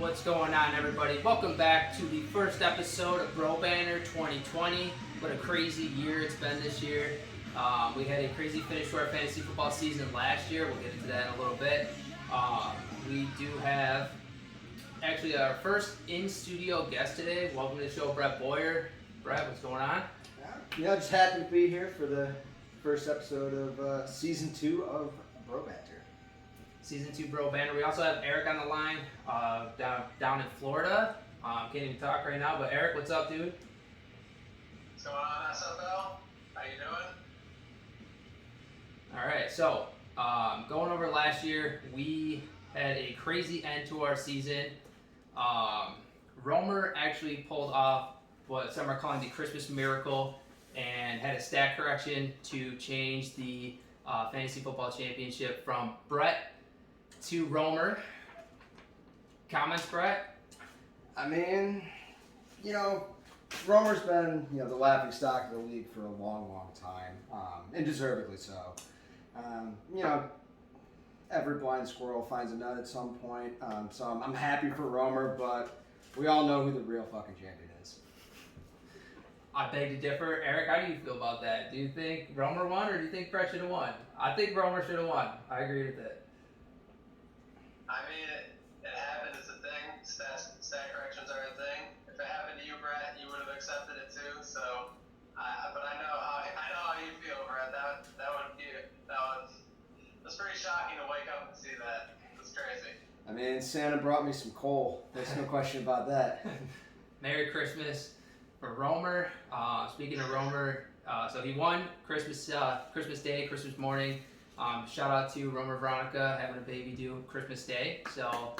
What's going on, everybody? Welcome back to the first episode of Bro Banter 2020. What a crazy year it's been this year. We had a crazy finish to our fantasy football season last year. We'll get into that in a little bit. We do have actually our first in-studio guest today. Welcome to the show, Brett Boyer. Brett, what's going on? Yeah, just happy to be here for the first episode of season 2 of Bro Banter. Season 2 Bro Banter. We also have Eric on the line down in Florida. Can't even talk right now, but Eric, what's up, dude? What's going on, SFL? How you doing? All right, so going over last year, we had a crazy end to our season. Romer actually pulled off what some are calling the Christmas miracle and had a stat correction to change the fantasy football championship from Brett to Romer. Comments, Brett? I mean, Romer's been, the laughing stock of the league for a long, long time, and deservedly so. Every blind squirrel finds a nut at some point, so I'm happy for Romer, but we all know who the real fucking champion is. I beg to differ. Eric, how do you feel about that? Do you think Romer won, or do you think Brett should have won? I think Romer should have won. I agree with it. I mean, it happened. It's a thing. Stat corrections are a thing. If it happened to you, Brett, you would have accepted it too. So, but I know how you feel, Brett. That's pretty shocking to wake up and see that. It's crazy. I mean, Santa brought me some coal. There's no question about that. Merry Christmas for Romer. Speaking of Romer, so he won Christmas Day, Christmas morning. Shout out to Romer Veronica having a baby due Christmas Day. So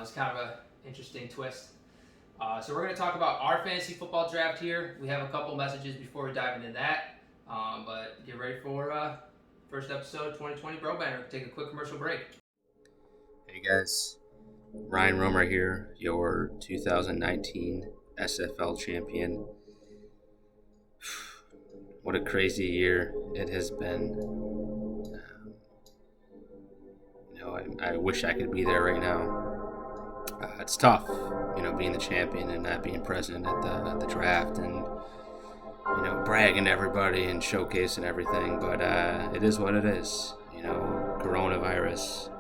it's kind of an interesting twist. So we're going to talk about our fantasy football draft here. We have a couple messages before we dive into that. But get ready for first episode 2020 Bro Banter. Take a quick commercial break. Hey guys, Ryan Romer here, your 2019 SFL champion. What a crazy year it has been. I wish I could be there right now. It's tough, being the champion and not being present at the draft and, bragging to everybody and showcasing everything. But it is what it is. Coronavirus,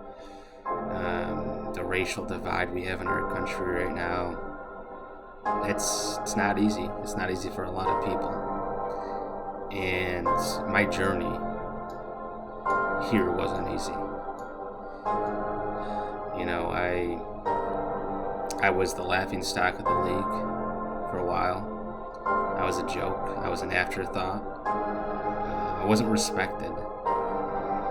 the racial divide we have in our country right now. It's not easy. It's not easy for a lot of people. And my journey here wasn't easy. I was the laughing stock of the league for a while. I was a joke. I was an afterthought. I wasn't respected.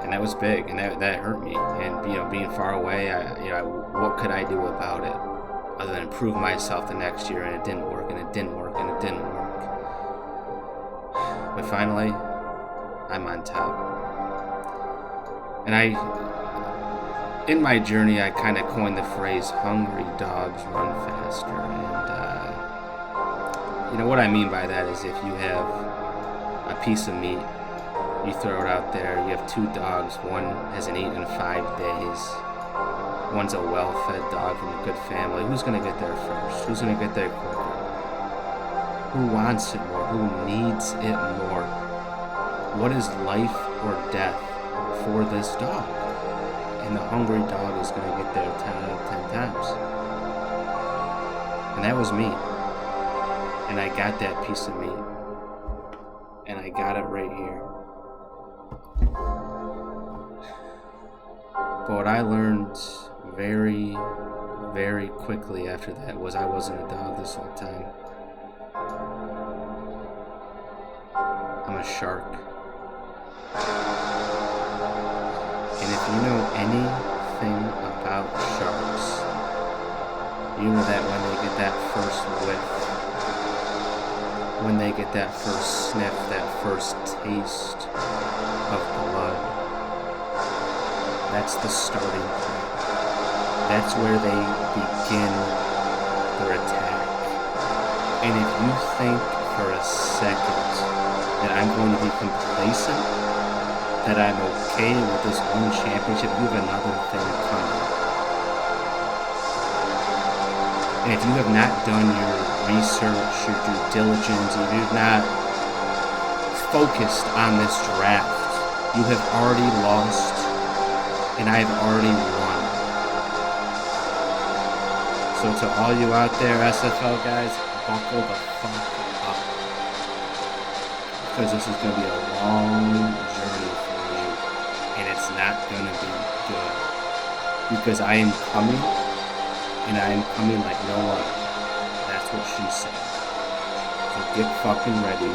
And that was big, and that hurt me. And, being far away, what could I do about it other than prove myself the next year? And it didn't work, and it didn't work, and it didn't work. But finally, I'm on top. And in my journey, I kind of coined the phrase, hungry dogs run faster. And, what I mean by that is if you have a piece of meat, you throw it out there, you have two dogs, one hasn't eaten in 5 days, one's a well-fed dog from a good family. Who's going to get there first? Who's going to get there quicker? Who wants it more? Who needs it more? What is life or death for this dog? And the hungry dog is going to get there 10 out of 10 times. And that was me. And I got that piece of meat. And I got it right here. But what I learned very, very quickly after that was I wasn't a dog this whole time. I'm a shark. And if you know anything about sharks, you know that when they get that first whiff, when they get that first sniff, that first taste of blood, that's the starting point. That's where they begin their attack. And if you think for a second that I'm going to be complacent, that I'm okay with this one championship, you have another thing coming. And if you have not done your research, your due diligence, if you've not focused on this draft, you have already lost, and I have already won. So to all you out there, SFL guys, buckle the fuck up. Because this is going to be a long journey for you, and it's not going to be good. Because I am coming, and I am coming like no other. That's what she said. So get fucking ready.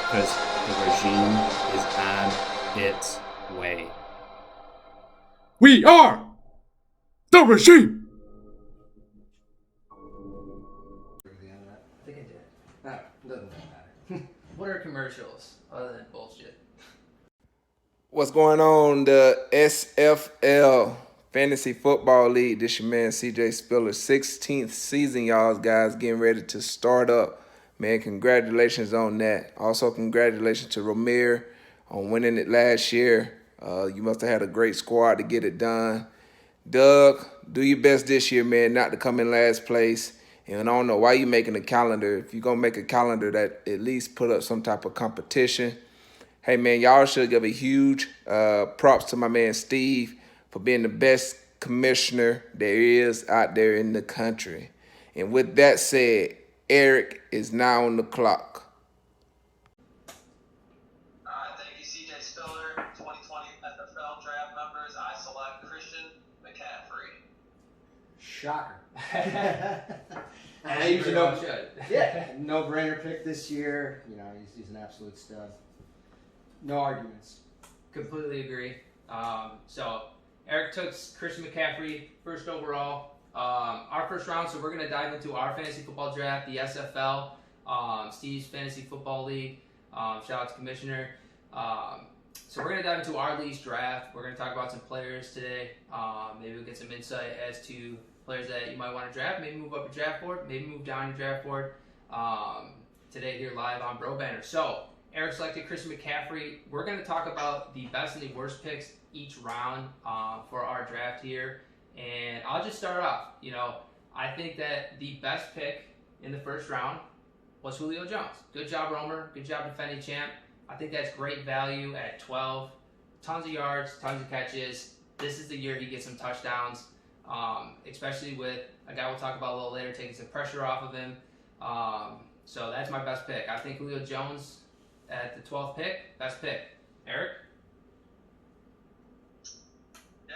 Because the regime is on its way. We are the regime! I think I did. No, it doesn't matter. What are commercials other than bullshit? What's going on? The SFL Fantasy Football League. This your man CJ Spiller. 16th season, y'all guys, getting ready to start up. Man, congratulations on that. Also, congratulations to Romir on winning it last year. You must have had a great squad to get it done. Doug, do your best this year, man, not to come in last place. And I don't know why you making a calendar. If you're going to make a calendar, that at least put up some type of competition. Hey, man, y'all should give a huge props to my man Steve for being the best commissioner there is out there in the country. And with that said, Eric is now on the clock. All right, thank you, CJ Spiller. 2020 SFL draft members, I select Christian McCaffrey. Shocker. As you should. Yeah, no-brainer pick this year. You know, he's an absolute stud. No arguments. Completely agree. So Eric took Christian McCaffrey first overall. Our first round, so we're going to dive into our fantasy football draft, the SFL, Steve's Fantasy Football League. Shout out to Commissioner. So we're going to dive into our league's draft. We're going to talk about some players today. Maybe we'll get some insight as to players that you might want to draft. Maybe move up your draft board. Maybe move down your draft board. Today here live on Bro Banter. So Eric selected Christian McCaffrey. We're going to talk about the best and the worst picks each round for our draft here. And I'll just start off. You know, I think that the best pick in the first round was Julio Jones. Good job, Romer. Good job defending champ. I think that's great value at 12. Tons of yards, tons of catches. This is the year he gets some touchdowns, especially with a guy we'll talk about a little later taking some pressure off of him. So that's my best pick. I think Julio Jones at the 12th pick, best pick. Eric? Yeah,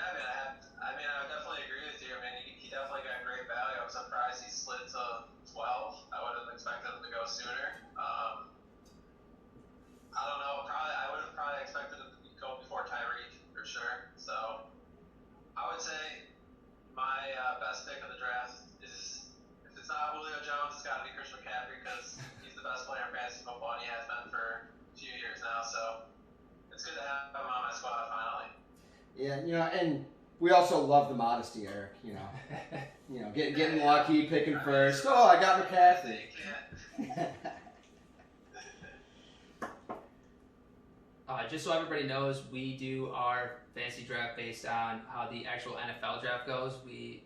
I mean, I would definitely agree with you. I mean, he definitely got great value. I'm surprised he slid to 12. I would have expected him to go sooner. I don't know. I would have probably expected him to go before Tyreek for sure. So I would say my best pick of the draft is, if it's not Julio Jones, it's got to be Christian McCaffrey because he's the best player in fantasy football and he has been for a few years now. So it's good to have him on my squad finally. Yeah, you know, and we also love the modesty, Eric. You know, getting lucky, picking first. Oh, I got McCaffrey. Just so everybody knows, we do our fantasy draft based on how the actual NFL draft goes. We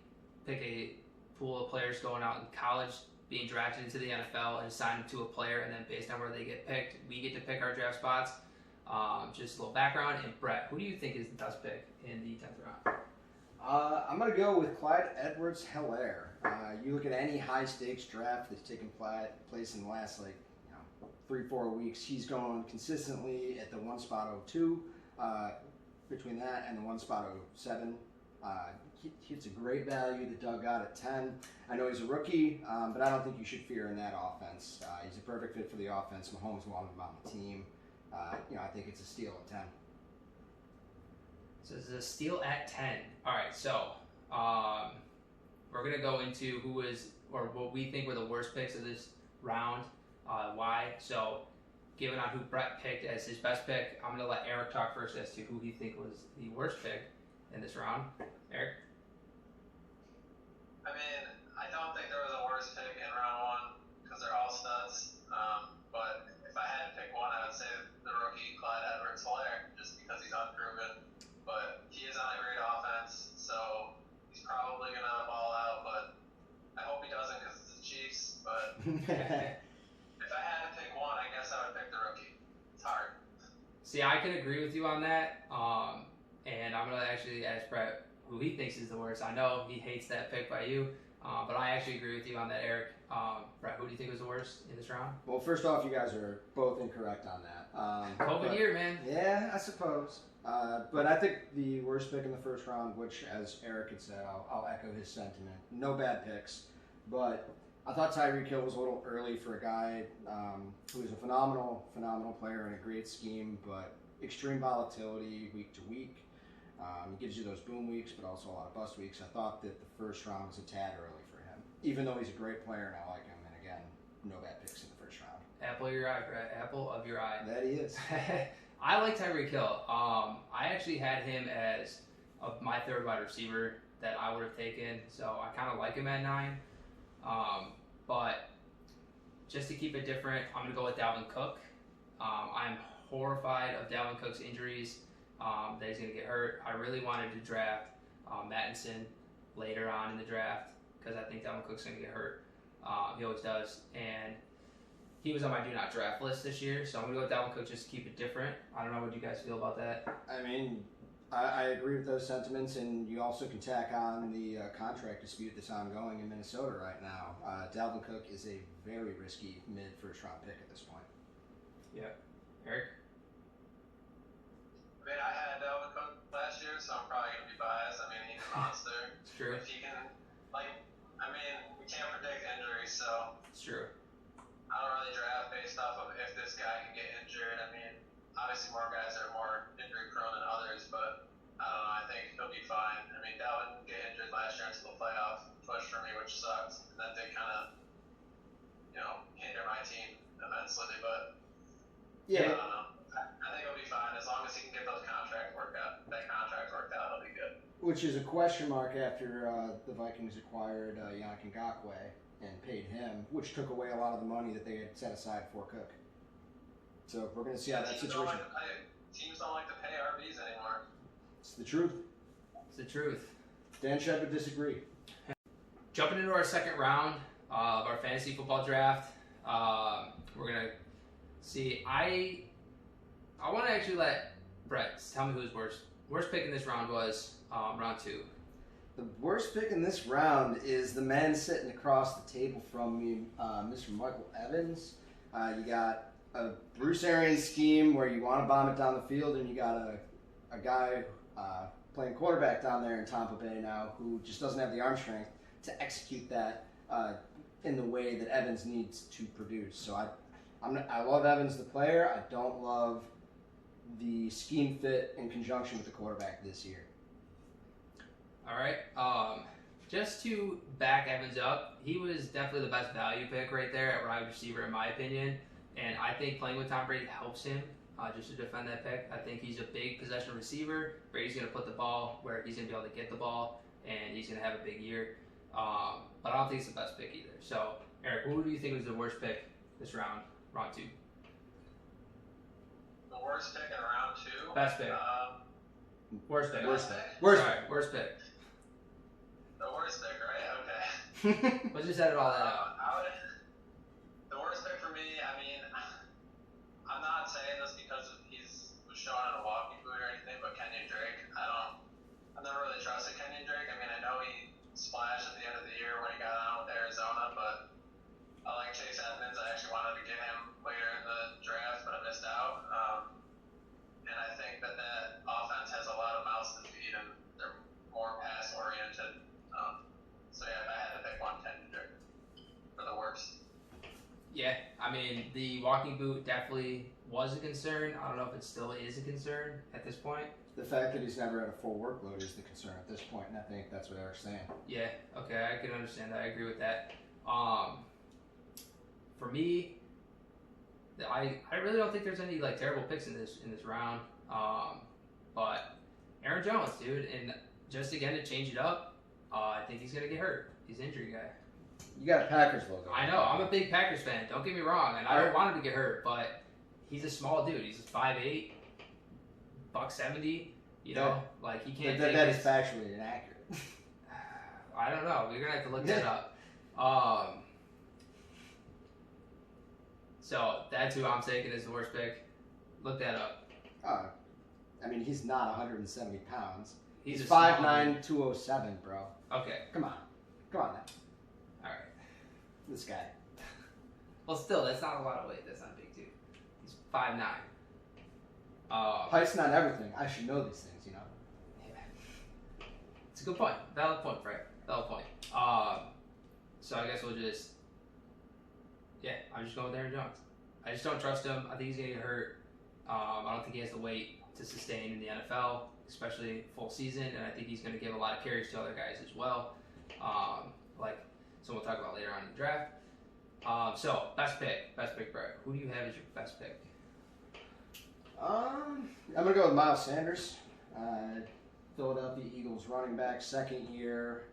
pick a pool of players going out in college, being drafted into the NFL, and assign them to a player, and then based on where they get picked, we get to pick our draft spots. Just a little background. And Brett, who do you think is the best pick in the 10th round? I'm going to go with Clyde Edwards-Helaire. You look at any high-stakes draft that's taken place in the last, 3-4 weeks, he's going consistently at the 1 spot 02. Between that and the 1 spot 07, it's a great value that Doug got at 10. I know he's a rookie, but I don't think you should fear in that offense. He's a perfect fit for the offense. Mahomes wanted him on the team. I think it's a steal at 10. So this is a steal at 10. All right, so we're going to go into who is, or what we think were the worst picks of this round. Why? So, given on who Brett picked as his best pick, I'm going to let Eric talk first as to who he think was the worst pick in this round. Eric? I mean, I don't think there was a worse pick in round 1 because they're all studs. But if I had to pick one, I would say the rookie Clyde Edwards-Helaire, just because he's unproven. But he is on a great offense, so he's probably going to ball out If I had to pick one, I guess I would pick the rookie. It's hard. See, I can agree with you on that. And I'm going to actually ask Brett who he thinks is the worst. I know he hates that pick by you, but I actually agree with you on that, Eric. Brett, who do you think was the worst in this round? Well, first off, you guys are both incorrect on that. COVID year, man. Yeah, I suppose. But I think the worst pick in the first round, which, as Eric had said, I'll echo his sentiment. No bad picks, but I thought Tyreek Hill was a little early for a guy who is a phenomenal player and a great scheme, but extreme volatility week to week. He gives you those boom weeks, but also a lot of bust weeks. I thought that the first round was a tad early for him, even though he's a great player and I like him. And again, no bad picks in the first round. Apple of your eye, Brett. Apple of your eye. That he is. I like Tyreek Hill. I actually had him as my third wide receiver that I would have taken, so I kind of like him at 9. But just to keep it different, I'm going to go with Dalvin Cook. I'm horrified of Dalvin Cook's injuries, that he's going to get hurt. I really wanted to draft Mattinson later on in the draft because I think Dalvin Cook's going to get hurt. He always does. And he was on my do not draft list this year, so I'm going to go with Dalvin Cook just to keep it different. I don't know what you guys feel about that. I mean, I agree with those sentiments, and you also can tack on the contract dispute that's ongoing in Minnesota right now. Dalvin Cook is a very risky mid-first round pick at this point. Yeah. Eric? I mean, I had Dalvin Cook last year, so I'm probably going to be biased. I mean, he's a monster. It's true. If he can, we can't predict injuries, so It's true. I don't really draft based off of if this guy can get injured. I mean, obviously more guys are more injury prone than others, but I don't know. I think he'll be fine. I mean, Dalvin didn't get injured last year until the playoff push for me, which sucked. And that did kind of, hinder my team immensely, but I don't know. I think he'll be fine as long as he can get that contract worked out. He'll be good. Which is a question mark after the Vikings acquired Yannick Ngakoue and paid him, which took away a lot of the money that they had set aside for Cook. So we're going to see how that situation. Teams don't like to pay RBs anymore. It's the truth. It's the truth. Dan Shed would disagree. Jumping into our second round of our fantasy football draft, we're going to see. I want to actually let Brett tell me who his worst pick in this round was, round 2. The worst pick in this round is the man sitting across the table from me, Mr. Michael Evans. You got a Bruce Arians scheme where you want to bomb it down the field, and you got a guy playing quarterback down there in Tampa Bay now who just doesn't have the arm strength to execute that in the way that Evans needs to produce. So I love Evans the player. I don't love the scheme fit in conjunction with the quarterback this year. All right. Just to back Evans up, he was definitely the best value pick right there at wide receiver, in my opinion. And I think playing with Tom Brady helps him just to defend that pick. I think he's a big possession receiver. Brady's going to put the ball where he's going to be able to get the ball, and he's going to have a big year. But I don't think it's the best pick either. So, Eric, who do you think was the worst pick this round, round 2? The worst pick in round 2? Best pick. Worst pick. Worst pick. Sorry, worst pick. The worst pick, right? Okay. Let's just edit all that out. The worst pick for me, I mean, I'm not saying this because was showing on a walking boot or anything, but Kenyon Drake, I've never really trusted Kenyon Drake. I mean, I know he splashed at the end of the year when he got on with Arizona, but I like Chase Edmonds. I actually wanted to get him later in the draft, but I missed out. And I think that offense has a lot of mouths to feed, and they're more pass-oriented. So, yeah, if I had to pick one, Kenyon Drake for the worst. Yeah, I mean, the walking boot definitely was a concern. I don't know if it still is a concern at this point. The fact that he's never had a full workload is the concern at this point, and I think that's what Eric's saying. Yeah, okay, I can understand that. I agree with that. For me, I really don't think there's any terrible picks in this round. But Aaron Jones, dude, and just again to change it up, I think he's gonna get hurt. He's an injury guy. You got a Packers logo. I know. I'm a big Packers fan. Don't get me wrong, and I don't want him to get hurt, but he's a small dude. He's 5'8", $170. You know, he can't. That is factually inaccurate. I don't know. We're gonna have to look that up. So that's who I'm taking as the worst pick. Look that up. I mean, he's not 170 pounds. He's a 5'9", 207, bro. Okay. Come on now. All right. This guy. Well, still, that's not a lot of weight. That's not big, dude. He's 5'9". Height's not everything. I should know these things, you know. Yeah. It's a good point. Valid point, Fred. Valid point. So I guess we'll just. Yeah, I'm just going with Aaron Jones. I just don't trust him. I think he's gonna get hurt. I don't think he has the weight to sustain in the NFL, especially full season, and I think he's going to give a lot of carries to other guys as well, so we'll talk about later on in the draft. So, best pick, Brett. Who do you have as your best pick? I'm going to go with Miles Sanders, Philadelphia Eagles running back, second year.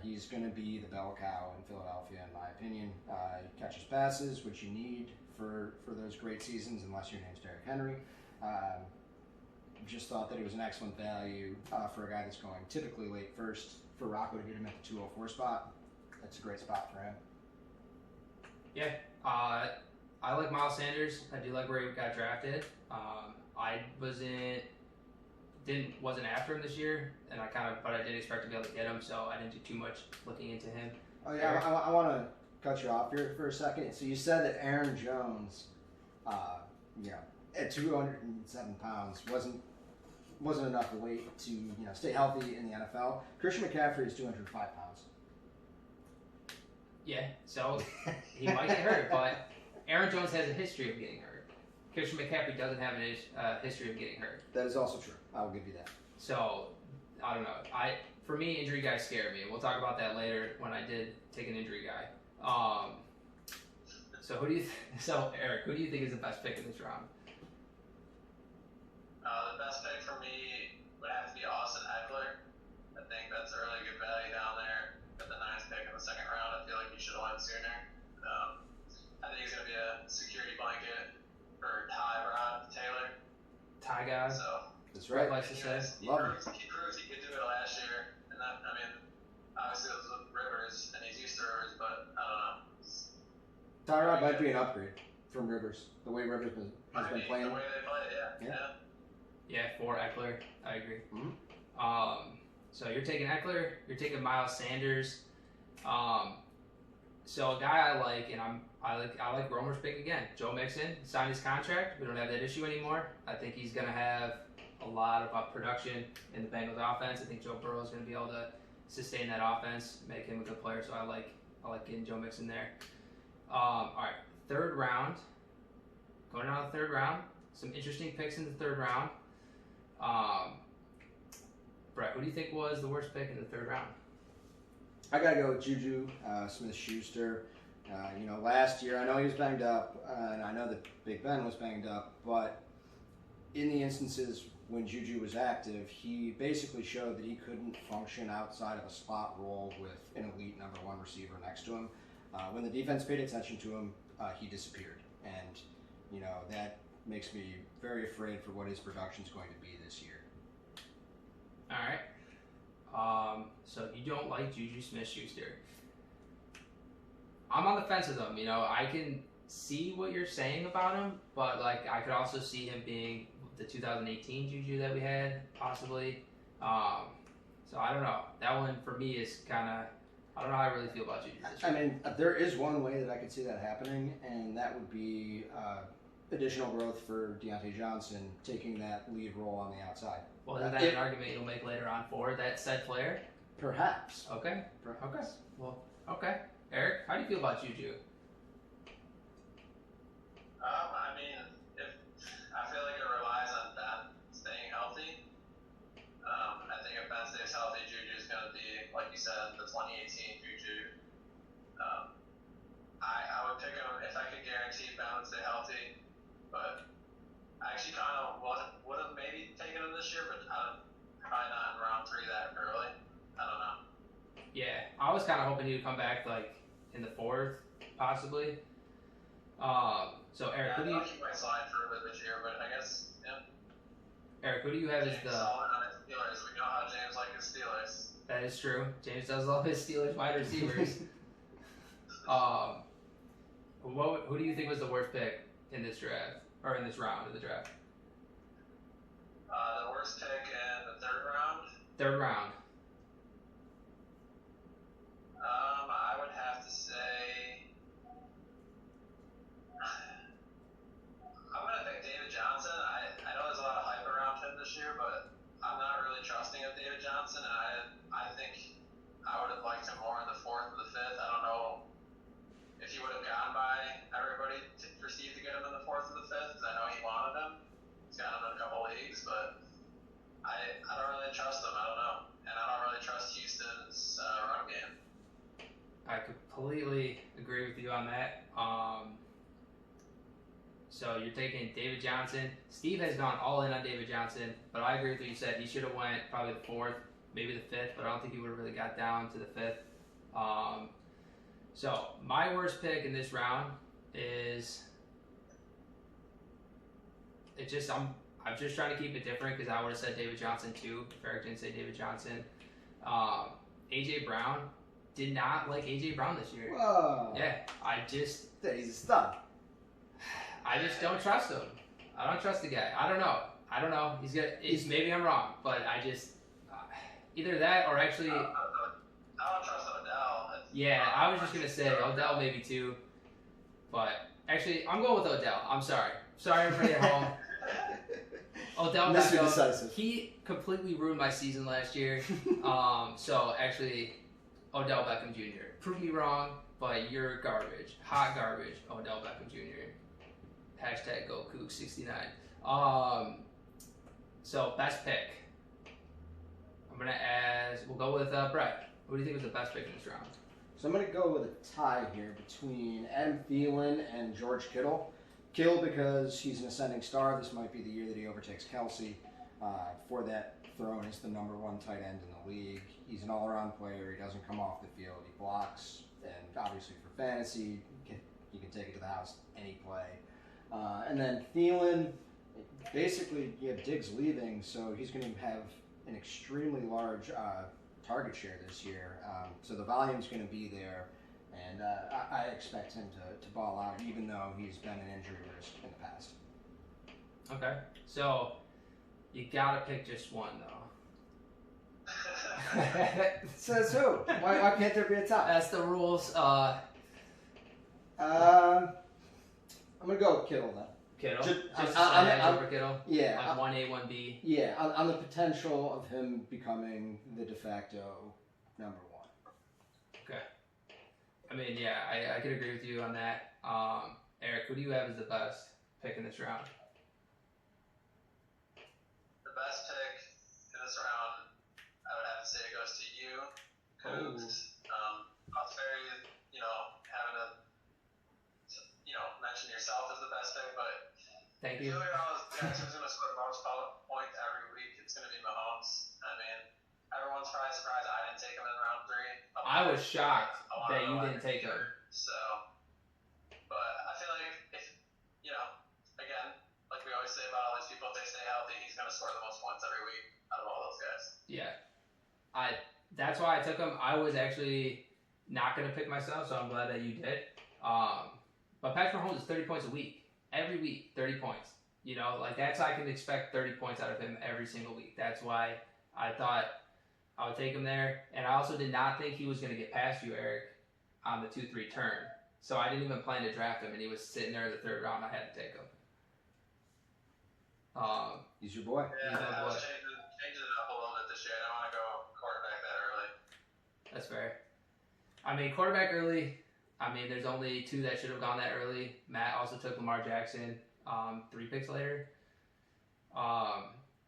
He's going to be the bell cow in Philadelphia, in my opinion. He catches passes, which you need for those great seasons, unless your name's Derrick Henry. Just thought that it was an excellent value for a guy that's going typically late first. For Rocco to get him at the 204 spot, that's a great spot for him. Yeah, I like Miles Sanders. I do like where he got drafted. I wasn't after him this year, but I did expect to be able to get him, so I didn't do too much looking into him. Oh yeah, I want to cut you off here for a second. So you said that Aaron Jones, at 207 pounds wasn't enough weight to stay healthy in the NFL. Christian McCaffrey is 205 pounds. Yeah, so he might get hurt, but Aaron Jones has a history of getting hurt. Christian McCaffrey doesn't have a history of getting hurt. That is also true. I will give you that. So, I don't know. For me, injury guys scare me. We'll talk about that later when I did take an injury guy. So Eric, who do you think is the best pick in this round? The best pick for me would have to be Austin Eckler. I think that's a really good value down there. At the 9th pick in the second round, I feel like he should have went sooner. I think he's going to be a security blanket for Tyrod Taylor. Ty guy. So that's right. Likes to say. He proved he could do it last year, and obviously it was with Rivers, and he's used to Rivers, but I don't know. Tyrod might be an upgrade from Rivers. The way Rivers has been playing. The way they play, yeah. Yeah, for Eckler, I agree. Mm-hmm. So you're taking Eckler, you're taking Miles Sanders. So a guy I like, and I like Romer's pick again. Joe Mixon signed his contract. We don't have that issue anymore. I think he's going to have a lot of production in the Bengals offense. I think Joe Burrow is going to be able to sustain that offense, make him a good player. So I like getting Joe Mixon there. All right, third round. Going down the third round. Some interesting picks in the third round. Brett, who do you think was the worst pick in the third round? I gotta go with Juju Smith-Schuster. Last year I know he was banged up, and I know that Big Ben was banged up, but in the instances when Juju was active, he basically showed that he couldn't function outside of a spot role with an elite number one receiver next to him. When the defense paid attention to him, he disappeared, and that makes me very afraid for what his production is going to be this year. All right. So you don't like Juju Smith-Schuster. I'm on the fence with him. I can see what you're saying about him, but I could also see him being the 2018 Juju that we had, possibly. So I don't know. That one for me is kind of. I don't know how I really feel about Juju this year. There is one way that I could see that happening, and that would be additional growth for Deontay Johnson taking that lead role on the outside. Well, is that an argument you'll make later on for that said player? Perhaps. Okay. Well, okay. Eric, how do you feel about Juju? I feel like it relies on Ben staying healthy. I think if Ben stays healthy, Juju is going to be, like you said, the 2018 Juju. I would pick him if I could guarantee Ben would stay healthy, but I actually kind of would have maybe taken him this year, but probably not in round 3 that early. I don't know. Yeah, I was kind of hoping he would come back in the 4th, possibly. So Eric, who do you? I might slide for a bit this year, but I guess Eric, who do you have as James solid on his Steelers. We know how James likes his Steelers. That is true. James does love his Steelers wide receivers. Who do you think was the worst pick in this draft or in this round of the draft? The worst pick in the third round. Third round. I would have to say I'm gonna pick David Johnson. I know there's a lot of hype around him this year, but I'm not really trusting of David Johnson, and I think I would have liked him more in the fourth or the fifth. I don't know if he would have gone by everybody to proceed to get him in the fourth or the fifth, because I know he wanted him. He's got him in a couple leagues, but I don't really trust him. I don't know, and I don't really trust Houston's run game. I completely agree with you on that. So you're taking David Johnson. Steve has gone all in on David Johnson, but I agree with what you said. He should have went probably the fourth, maybe the fifth, but I don't think he would have really got down to the fifth. So my worst pick in this round is I'm just trying to keep it different because I would have said David Johnson too if Eric didn't say David Johnson. AJ Brown. Did not like AJ Brown this year. Whoa. Yeah, He's a stud. I just don't trust him. I don't trust the guy. I don't know. He's good. Maybe I'm wrong, but I just either that or actually. I don't trust Odell. Yeah, I was just gonna say Odell maybe too, but actually I'm going with Odell. I'm sorry. Sorry everybody at home. Odell Mr. Beckham, Decisive. he completely ruined my season last year. So actually, Odell Beckham Jr. Prove me wrong, but you're garbage. Hot garbage, Odell Beckham Jr. Hashtag GoKook69. So best pick. We'll go with Brett. What do you think was the best pick in this round? So I'm going to go with a tie here between Adam Thielen and George Kittle. Kittle because he's an ascending star. This might be the year that he overtakes Kelsey. For that throne, he's the number one tight end in the league. He's an all-around player. He doesn't come off the field. He blocks, and obviously for fantasy, you can take it to the house any play. And then Thielen, basically you have Diggs leaving, so he's going to have an extremely large target share this year. So the volume's going to be there, and I expect him to ball out, even though he's been an injury risk in the past. Okay, so you gotta pick just one though. Says who? Why can't there be a tie? That's the rules. I'm gonna go with Kittle then. Kittle. Just over Kittle. Yeah. Like 1A, 1B. Yeah, on the potential of him becoming the de facto number one. Okay. I mean, yeah, I could agree with you on that. Eric, who do you have as the best pick in this round? The best pick in this round, I would have to say it goes to you, Cougs. I was very, having to, mention yourself as the best pick, but Thank if you. you look at all those guys who's going to score the most points every week, it's going to be Mahomes. I mean, everyone's probably surprised I didn't take him in round 3. I was shocked that you didn't take him. So, but I feel like if, again, like we always say about all these people, if they stay healthy, he's going to score the most points every week out of all those guys. Yeah. That's why I took him. I was actually not going to pick myself, so I'm glad that you did. But Patrick Mahomes is 30 points a week. Every week, 30 points. That's how I can expect 30 points out of him every single week. That's why I thought I would take him there. And I also did not think he was going to get past you, Eric, on the 2-3 turn. So I didn't even plan to draft him, and he was sitting there in the third round. I had to take him. He's your boy. Yeah, He's my I was boy. changing it up a little bit this year. I don't want to go quarterback that early. That's fair. I mean, quarterback early. I mean, there's only 2 that should have gone that early. Matt also took Lamar Jackson 3 picks later.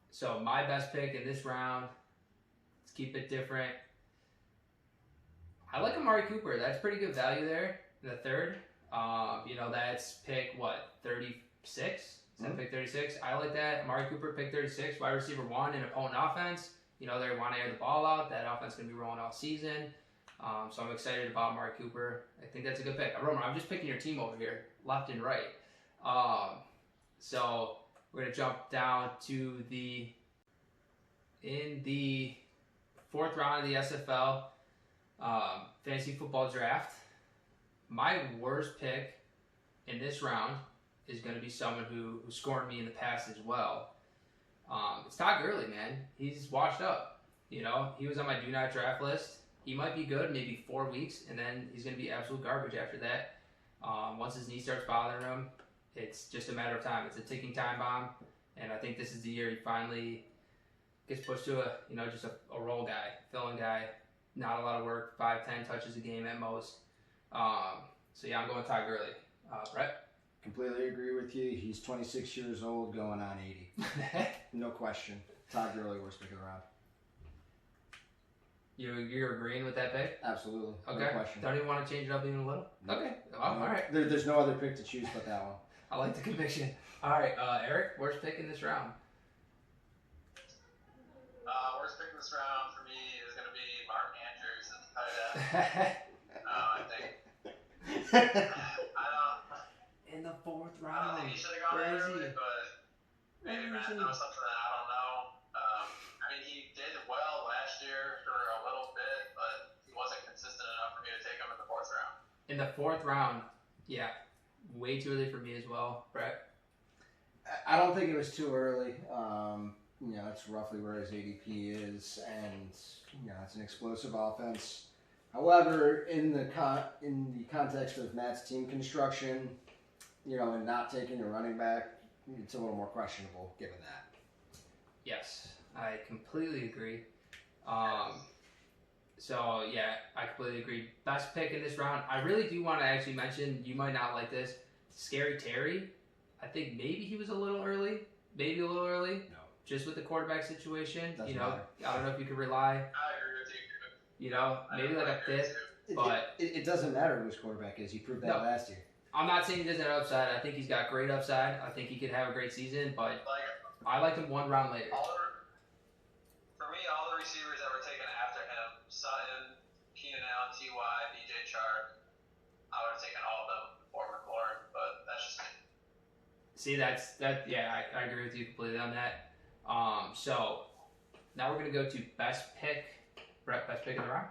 So my best pick in this round, let's keep it different. I like Amari Cooper. That's pretty good value there in the third. That's pick, 36? Is that pick 36? I like that. Amari Cooper, pick 36, wide receiver 1 in opponent offense. They want to air the ball out. That offense is going to be rolling all season. So I'm excited about Amari Cooper. I think that's a good pick. Roman, I'm just picking your team over here, left and right. So we're going to jump down to in the 4th round of the SFL Fantasy Football Draft. My worst pick in this round is going to be someone who scored me in the past as well. It's Todd Gurley, man. He's washed up. You know, he was on my do not draft list. He might be good maybe 4 weeks, and then he's going to be absolute garbage after that. Once his knee starts bothering him, it's just a matter of time. It's a ticking time bomb, and I think this is the year he finally gets pushed to just a role guy, fill-in guy. Not a lot of work, 5-10 touches a game at most. So yeah, I'm going Todd Gurley. Brett? Completely agree with you. He's 26 years old, going on 80. No question. Todd Gurley, worst pick of the round. You're agreeing with that pick? Absolutely. Okay. No question. Don't even want to change it up even a little? Nope. Okay. All right. There's no other pick to choose but that one. I like the conviction. All right, Eric, worst pick in this round? Worst pick in this round for me is going to be Mark Andrews at the tight end. I think. In the fourth I don't round. think he should have gone Where is early, he? but maybe Where is Matt he? knows something that I don't know. I mean, he did well last year for a little bit, but he wasn't consistent enough for me to take him in the fourth round. In the fourth round, yeah. Way too early for me as well, Brett. I don't think it was too early. That's roughly where his ADP is, and it's an explosive offense. However, in the context of Matt's team construction, and not taking a running back, it's a little more questionable given that. Yes, I completely agree. So, yeah, I completely agree. Best pick in this round. I really do want to actually mention, you might not like this, Scary Terry. I think maybe he was a little early. Maybe a little early. No. Just with the quarterback situation. Doesn't matter. I don't know if you could rely. I agree with you. Maybe like a fifth. But It doesn't matter who his quarterback is. He proved that No. last year. I'm not saying he doesn't have upside. I think he's got great upside. I think he could have a great season, but I like him one round later. For me, all the receivers that were taken after him, Sutton, Keenan Allen, T.Y., DJ Chark, I would have taken all of them before McLaurin, but that's just me. See, yeah, I agree with you completely on that. So now we're going to go to best pick. Brett, best pick of the round?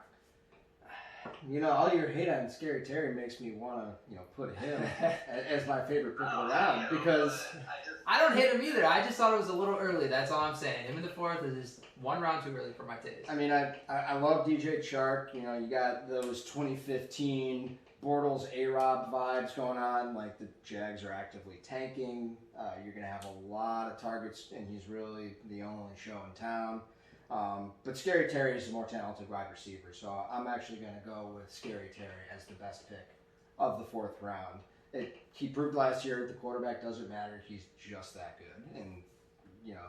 All your hate on Scary Terry makes me want to, put him as my favorite pick of the round because I don't hate him either. I just thought it was a little early. That's all I'm saying. Him in the fourth is just one round too early for my taste. I mean, I love DJ Chark. You got those 2015 Bortles A-Rob vibes going on. Like the Jags are actively tanking. You're going to have a lot of targets, and he's really the only show in town. But Scary Terry is a more talented wide receiver, so I'm actually going to go with Scary Terry as the best pick of the fourth round. He proved last year the quarterback doesn't matter. He's just that good. And,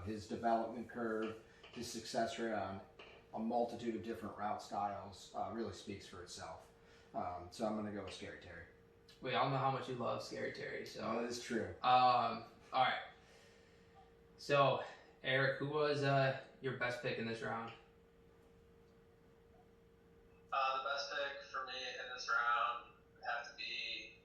his development curve, his success rate on a multitude of different route styles really speaks for itself. So I'm going to go with Scary Terry. We all know how much you love Scary Terry, so. That is true. All right. So, Eric, who was your best pick in this round? The best pick for me in this round would have to be.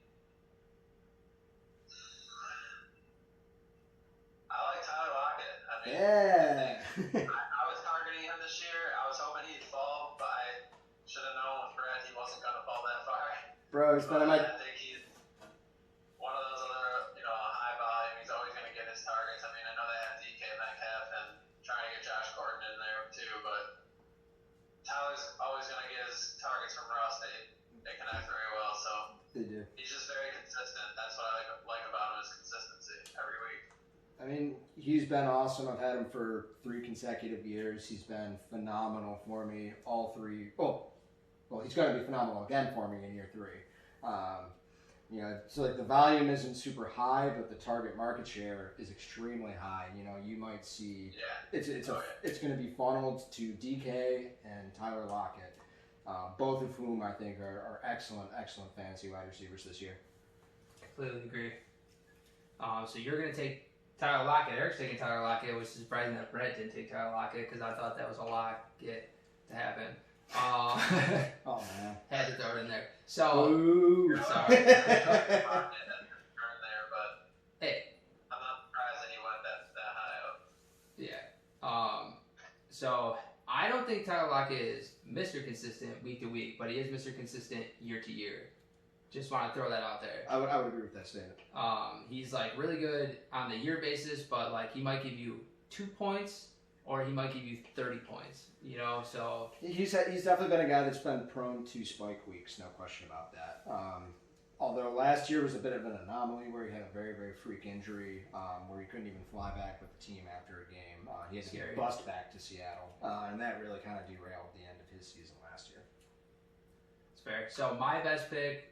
I like Tyler Lockett. I mean, Yeah. I was targeting him this year. I was hoping he'd fall, but I should have known with Brett he wasn't going to fall that far. Bro, he's been on my... I think he's one of those other, high volume. He's always going to get his targets. I mean, I know they have DK Metcalf and trying to get Josh Gordon in there too, but Tyler's always going to get his targets from Russ. They connect very well, so They do. he's just very consistent. That's what I like about him is consistency every week. I mean, he's been awesome. I've had him for 3 consecutive years. He's been phenomenal for me. All 3. Well, he's going to be phenomenal again for me in year 3. So like the volume isn't super high, but the target market share is extremely high. You might see it's going to be funneled to DK and Tyler Lockett, both of whom I think are excellent fantasy wide receivers this year. Completely agree. So you're going to take Tyler Lockett. Eric's taking Tyler Lockett, which is surprising that Brett didn't take Tyler Lockett because I thought that was a lock get to happen. Oh man! Had to throw it in there. So, Ooh. sorry. There, but Hey. I'm not surprised that he went that high up. Yeah. So I don't think Tyler Lockett is Mr. Consistent week to week, but he is Mr. Consistent year to year. Just want to throw that out there. I would agree with that statement. He's like really good on the year basis, but like he might give you 2 points or he might give you 30 points. You know, so He's definitely been a guy that's been prone to spike weeks, no question about that. Although last year was a bit of an anomaly where he had a very, very freak injury where he couldn't even fly back with the team after a game. He had to get bust back to Seattle, and that really kind of derailed the end of his season last year. it's fair. So my best pick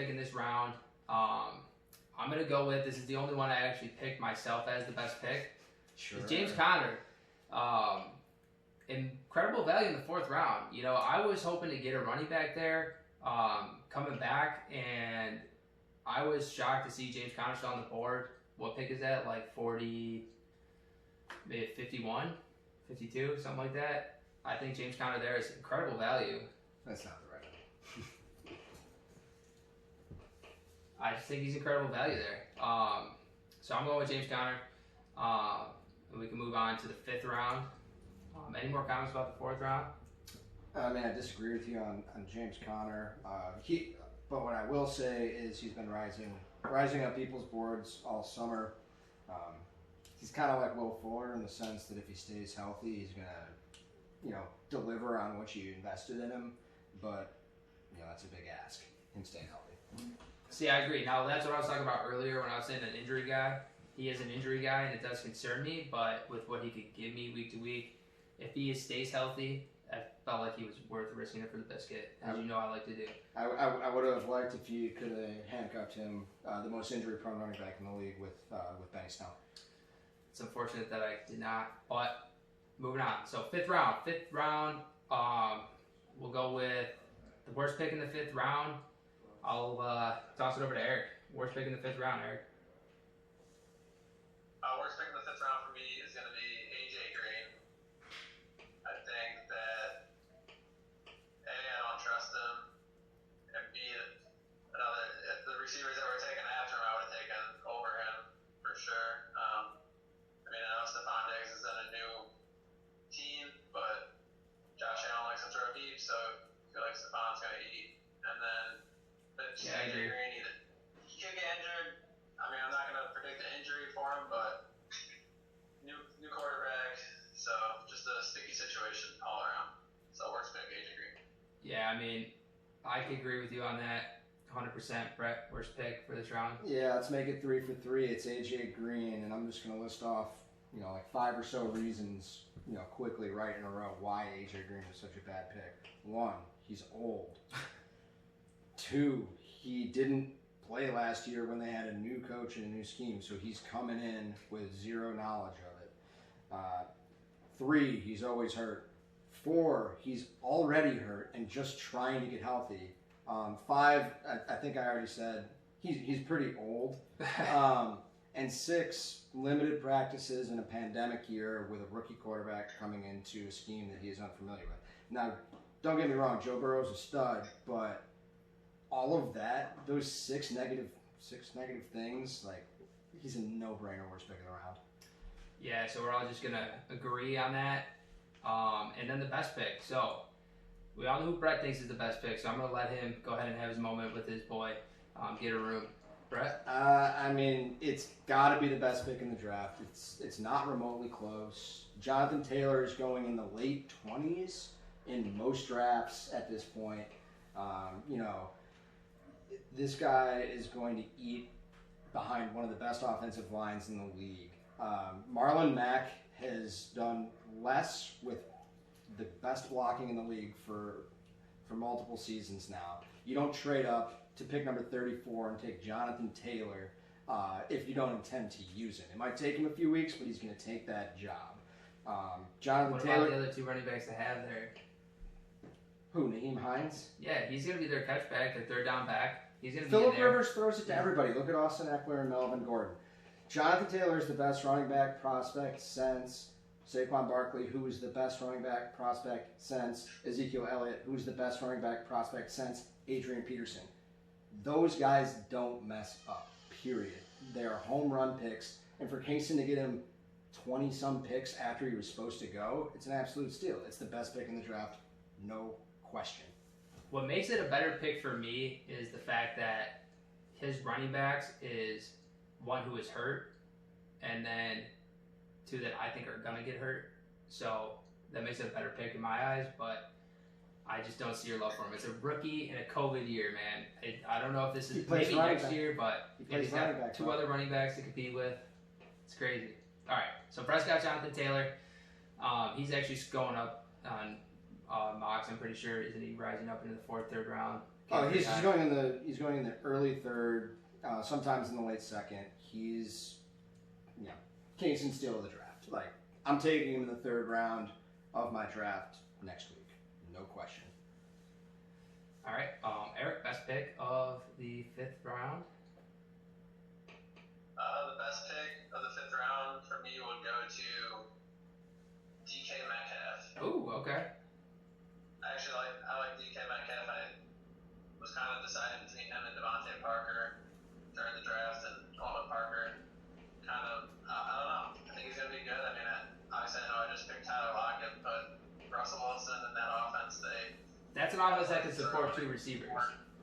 in this round, I'm going to go with, this is the only one I actually picked myself as the best pick. Sure. It's James Conner. Incredible value in the 4th round. You know, I was hoping to get a running back there coming back, and I was shocked to see James Conner still on the board. What pick is that? Like 40, maybe 51, 52, something like that. I think James Conner there is incredible value. That's not the right one. I just think he's incredible value there. So I'm going with James Conner. And we can move on to the 5th round. Any more comments about the 4th round? I mean, I disagree with you on James Conner. But what I will say is he's been rising up people's boards all summer. He's kind of like Will Fuller in the sense that if he stays healthy, he's gonna, deliver on what you invested in him. But that's a big ask. Him staying healthy. See, I agree. Now that's what I was talking about earlier when I was saying an injury guy. He is an injury guy, and it does concern me. But with what he could give me week to week, if he stays healthy, I felt like he was worth risking it for the biscuit, as you know I like to do. I would have liked if you could have handcuffed him, the most injury-prone running back in the league, with Benny Snell. It's unfortunate that I did not. But moving on. So 5th round. We'll go with the worst pick in the 5th round. I'll toss it over to Eric. Worst pick in the 5th round, Eric. Worst pick in the 5th round for me is going to be AJ Green. I think that A, I don't trust him, and B, the receivers that were taken after him, I would have taken over him for sure. I know Stephon Diggs is in a new team, but Josh Allen likes to throw deep, so I feel like Stephon's going to eat. And then Yeah, I agree. Green, he could get injured. I'm not going to predict an injury for him, but new quarterback, so just a sticky situation all around. So worst pick, AJ Green. Yeah, I can agree with you on that 100%. Brett, worst pick for this round? Yeah, let's make it 3 for 3. It's AJ Green, and I'm just going to list off, like 5 or so reasons, quickly right in a row why AJ Green is such a bad pick. 1, he's old. 2, he didn't play last year when they had a new coach and a new scheme, so he's coming in with zero knowledge of it. 3, he's always hurt. 4, he's already hurt and just trying to get healthy. 5, I think I already said he's pretty old. And 6, limited practices in a pandemic year with a rookie quarterback coming into a scheme that he is unfamiliar with. Now, don't get me wrong, Joe Burrow's a stud, but all of that, those 6 negative things, like, he's a no-brainer worst pick of the round. Yeah, so we're all just going to agree on that. And then the best pick. So we all know who Brett thinks is the best pick, so I'm going to let him go ahead and have his moment with his boy, get a room. Brett? It's got to be the best pick in the draft. It's not remotely close. Jonathan Taylor is going in the late 20s in most drafts at this point. This guy is going to eat behind one of the best offensive lines in the league. Marlon Mack has done less with the best blocking in the league for multiple seasons now. You don't trade up to pick number 34 and take Jonathan Taylor if you don't intend to use him. It might take him a few weeks, but he's going to take that job. Jonathan What Taylor. about the other 2 running backs to have there? Who, Naheem Hines? Yeah, he's going to be their catchback, their third down back. He's going to be Phillip in there. Rivers throws it to everybody. Look at Austin Eckler and Melvin Gordon. Jonathan Taylor is the best running back prospect since Saquon Barkley, who is the best running back prospect since Ezekiel Elliott, who is the best running back prospect since Adrian Peterson. Those guys don't mess up, period. They are home run picks, and for Kingston to get him 20-some picks after he was supposed to go, it's an absolute steal. It's the best pick in the draft, no question. What makes it a better pick for me is the fact that his running backs is one who is hurt, and then two that I think are gonna get hurt. So that makes it a better pick in my eyes. But I just don't see your love for him. It's a rookie in a COVID year, man. I don't know if this is maybe next year, but he's got two other running backs to compete with. It's crazy. All right, so Prescott, Jonathan Taylor. He's actually going up on mocks. I'm pretty sure. Isn't he rising up into the 4th, 3rd round? He's going in the early 3rd, sometimes in the late 2nd. He's case and steal of the draft. Like, I'm taking him in the 3rd round of my draft next week, no question. All right, Eric, best pick of the 5th round. The best pick of the 5th round for me would go to DK Metcalf. Ooh, okay. I like DK Metcalf. I was kind of deciding between him and Devontae Parker during the draft, and Alvin Parker kind of, I don't know. I think he's going to be good. I mean, obviously I know I just picked Tyler Lockett, but Russell Wilson and that offense, that's an offense that can support 2 receivers.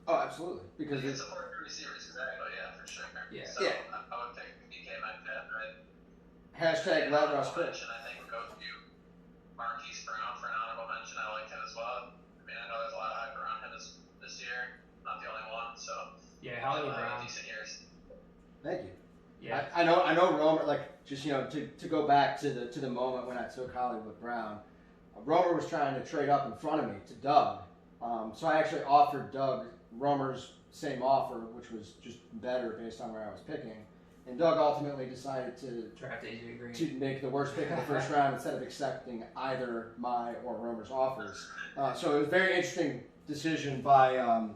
Oh, absolutely. Because they can support 2 receivers, exactly, yeah, for sure. Yeah. So I would pick DK Metcalf, right? Hashtag let Russ pick. I think would go to Marquise Brown for an honorable mention. I like him as well. I mean, I know there's a lot of hype around him this year. Not the only one, so. Yeah, Hollywood Brown. Decent years. Thank you. Yeah. I know Romer, like, just, to go back to the moment when I took Hollywood Brown, Romer was trying to trade up in front of me to Doug. So I actually offered Doug Romer's same offer, which was just better based on where I was picking. And Doug ultimately decided to draft AJ Green. To make the worst pick in the 1st round instead of accepting either my or Romer's offers. So it was a very interesting decision by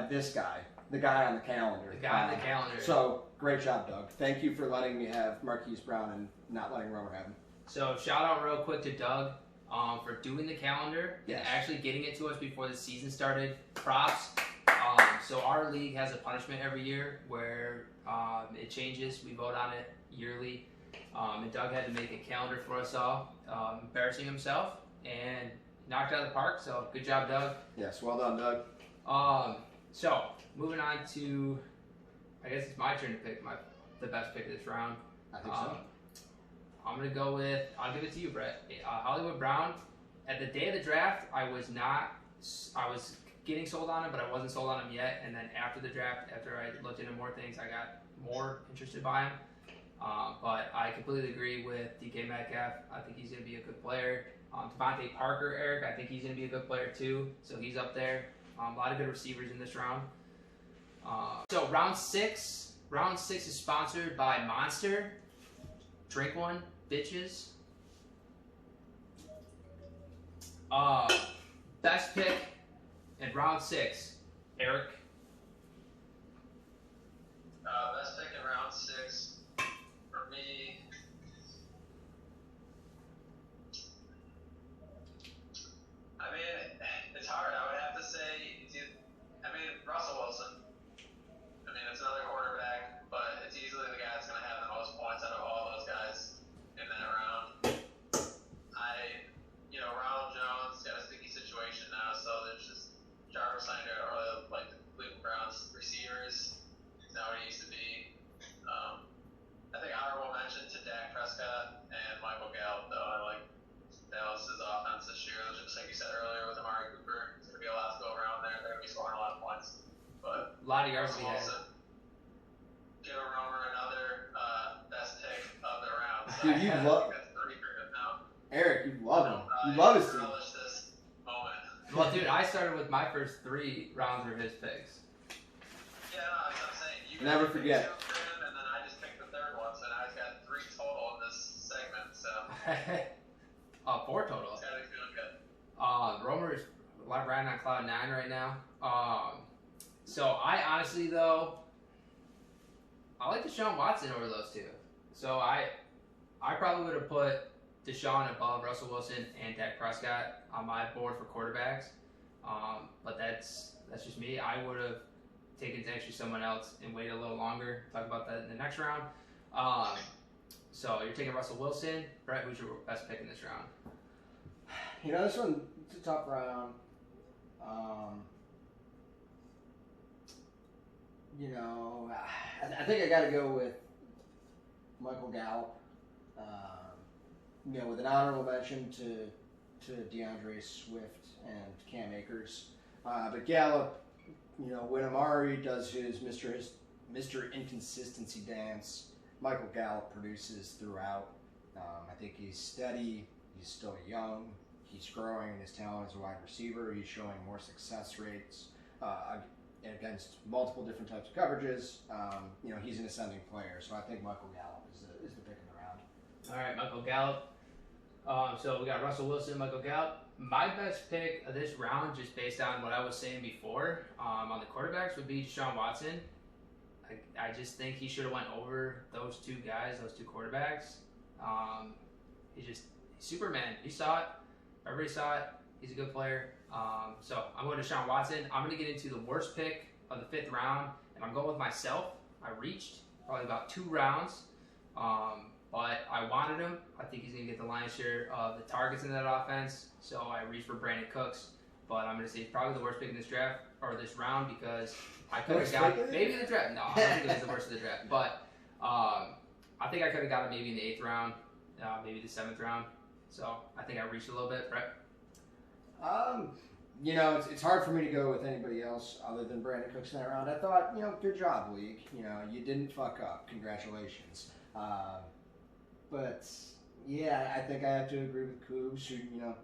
this guy, the guy on the calendar. The guy on the calendar. So great job, Doug. Thank you for letting me have Marquise Brown and not letting Romer have him. So shout out real quick to Doug for doing the calendar and Yes. actually getting it to us before the season started. Props. So our league has a punishment every year where it changes. We vote on it yearly. And Doug had to make a calendar for us all, embarrassing himself, and knocked it out of the park. So good job, Doug. Yes, well done, Doug. So moving on to, I guess it's my turn to pick the best pick of this round. I think so. I'm gonna go with. I'll give it to you, Brett. Hollywood Brown. At the day of the draft, I was getting sold on him, but I wasn't sold on him yet. And then after the draft, after I looked into more things, I got more interested by him. But I completely agree with DK Metcalf. I think he's going to be a good player. Devontae Parker, Eric, I think he's going to be a good player too. So he's up there. A lot of good receivers in this round. So round six is sponsored by Monster. Drink one, bitches. Best pick in round 6, Eric. Best pick in round 6 for me. I mean, it's hard. I would have to say, Russell Wilson. I mean, it's another quarterback, but it's easily the guy that's going to have the most points out of all those guys in that round. Ronald Jones got a sticky situation now, so there's just Jarvis Landry. I don't really like the Cleveland Browns receivers. He's not what he used to be. I think honorable mention to Dak Prescott and Michael Gallup, though. I like Dallas's offense this year. Just like you said earlier with Amari Cooper, it's going to be a lot to go around there. They're going to be scoring a lot of points. But a lot of yards to be had. Give Romer another best pick of the round. So Dude, you love that's 3 for him now. Eric. You love him. You love his team. This moment. Well, dude, I started with my first 3 rounds were his picks. Yeah, no, I'm saying you guys Never picked forget. 2 for him, and then I just picked the 3rd one, so now he's got 3 total in this segment. So 4 total. he's got to be feeling good. Romer is riding on cloud 9 right now. So I honestly though, I like Deshaun Watson over those 2. So I probably would have put Deshaun above Russell Wilson and Dak Prescott on my board for quarterbacks. But that's just me. I would have taken actually someone else and waited a little longer. Talk about that in the next round. So you're taking Russell Wilson. Brett, who's your best pick in this round? This one, it's a tough round. you know, I think I got to go with Michael Gallup. You know, with an honorable mention to DeAndre Swift and Cam Akers. But Gallup, you know, when Amari does his Mr. Inconsistency dance, Michael Gallup produces throughout. I think he's steady. He's still young. He's growing in his talent as a wide receiver. He's showing more success rates against multiple different types of coverages. You know, he's an ascending player. So I think Michael Gallup is the pick in the round. All right, Michael Gallup. So we got Russell Wilson, Michael Gallup. My best pick of this round, just based on what I was saying before on the quarterbacks, would be Deshaun Watson. I just think he should have went over those two guys, those two quarterbacks. He's Superman. You saw it. Everybody saw it. He's a good player. So I'm going to Deshaun Watson. I'm going to get into the worst pick of the 5th round, and I'm going with myself. I reached probably about 2 rounds, but I wanted him. I think he's going to get the lion's share of the targets in that offense, so I reached for Brandon Cooks. But I'm going to say he's probably the worst pick in this draft, or this round, because I could have got maybe the draft. No, I don't think it was the worst of the draft. But I think I could have got him maybe in the 8th round, maybe the 7th round. So I think I reached a little bit, Brett. You know, it's hard for me to go with anybody else other than Brandon Cooks in that round. I thought, you know, good job, league. You know, you didn't fuck up. Congratulations. But yeah, I think I have to agree with Cougs, who, you know,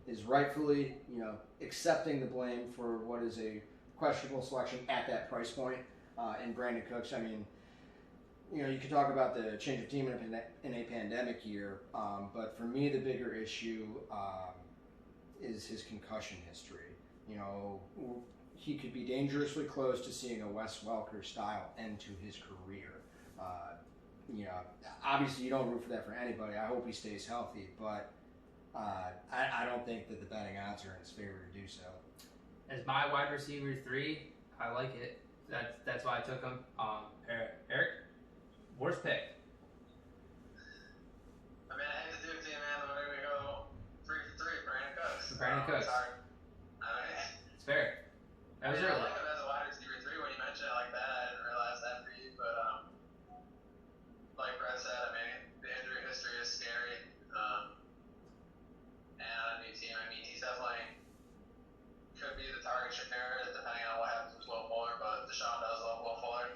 is rightfully, you know, accepting the blame for what is a questionable selection at that price point. And Brandon Cooks, I mean, you know, you could talk about the change of team in a pandemic year, but for me, the bigger issue is his concussion history. You know, he could be dangerously close to seeing a Wes Welker style end to his career. You know, obviously you don't root for that for anybody. I hope he stays healthy, but I don't think that the betting odds are in his favor to do so. As my wide receiver 3, I like it. That's why I took him. Eric, worst pick. I mean, I hate to do it to you, man, but we're going to go 3 for 3, Brandon Cooks. Brandon Cooks. Sorry. I mean, It's fair. That was I early. like him as a wide receiver 3 when you mentioned it like that. I didn't realize that for you, but like Brett said, I mean, the injury history is scary. And on a new team, I mean, he's definitely could be the target share depending on what happens with Will Fuller, but Deshaun does love Will Fuller.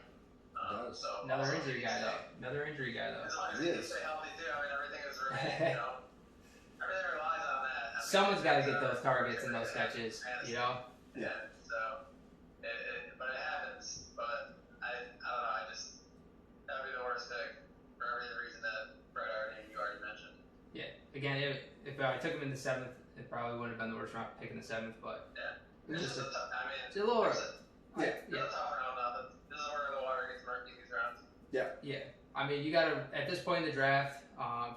So Another injury guy, though. As long as he can stay healthy, too. I mean, everything is remaining, you know. Everything relies on that. I mean, Someo's got to get those targets and those catches, you know? Yeah. So, but it happens. But I don't know. I just that would be the worst pick for every reason that you already mentioned. Yeah. Again, if I took him in the 7th, it probably wouldn't have been the worst round pick in the 7th, but Yeah. it's It's just a tough. I mean, it's a little early. It's a tough round. This is where the water gets murky these rounds. Yeah. I mean, you got to, at this point in the draft,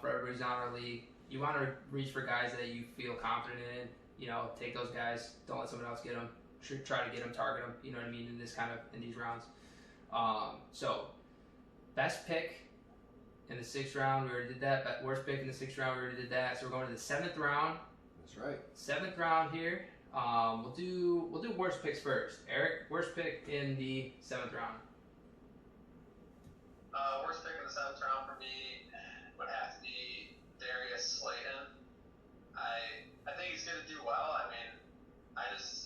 for everybody who's on our league, you want to reach for guys that you feel confident in. You know, take those guys. Don't let someone else get them. Try to get them, target them. You know what I mean? In these rounds. So, best pick in the 6th round, we already did that. But worst pick in the 6th round, we already did that. So we're going to the 7th round. That's right. 7th round here. We'll do worst picks first. Eric, worst pick in the 7th round. Worst pick in the 7th round for me would have to be Darius Slayton. I think he's going to do well. I mean, I just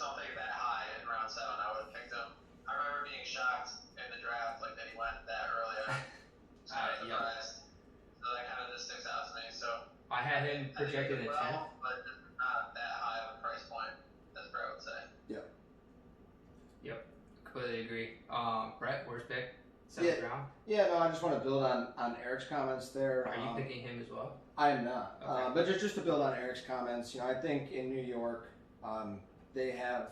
don't think that high in round 7. I would have picked him. I remember being shocked in the draft, like that he went that early. So I was surprised. So that kind of just sticks out to me. So I had him projected at 10th. but just not that high of a price point, as Brett would say. Yep, completely agree. Brett, worst pick, 7th round. Yeah, no, I just want to build on Eric's comments there. Are you picking him as well? I am not. Okay. But just to build on Eric's comments, you know, I think in New York, they have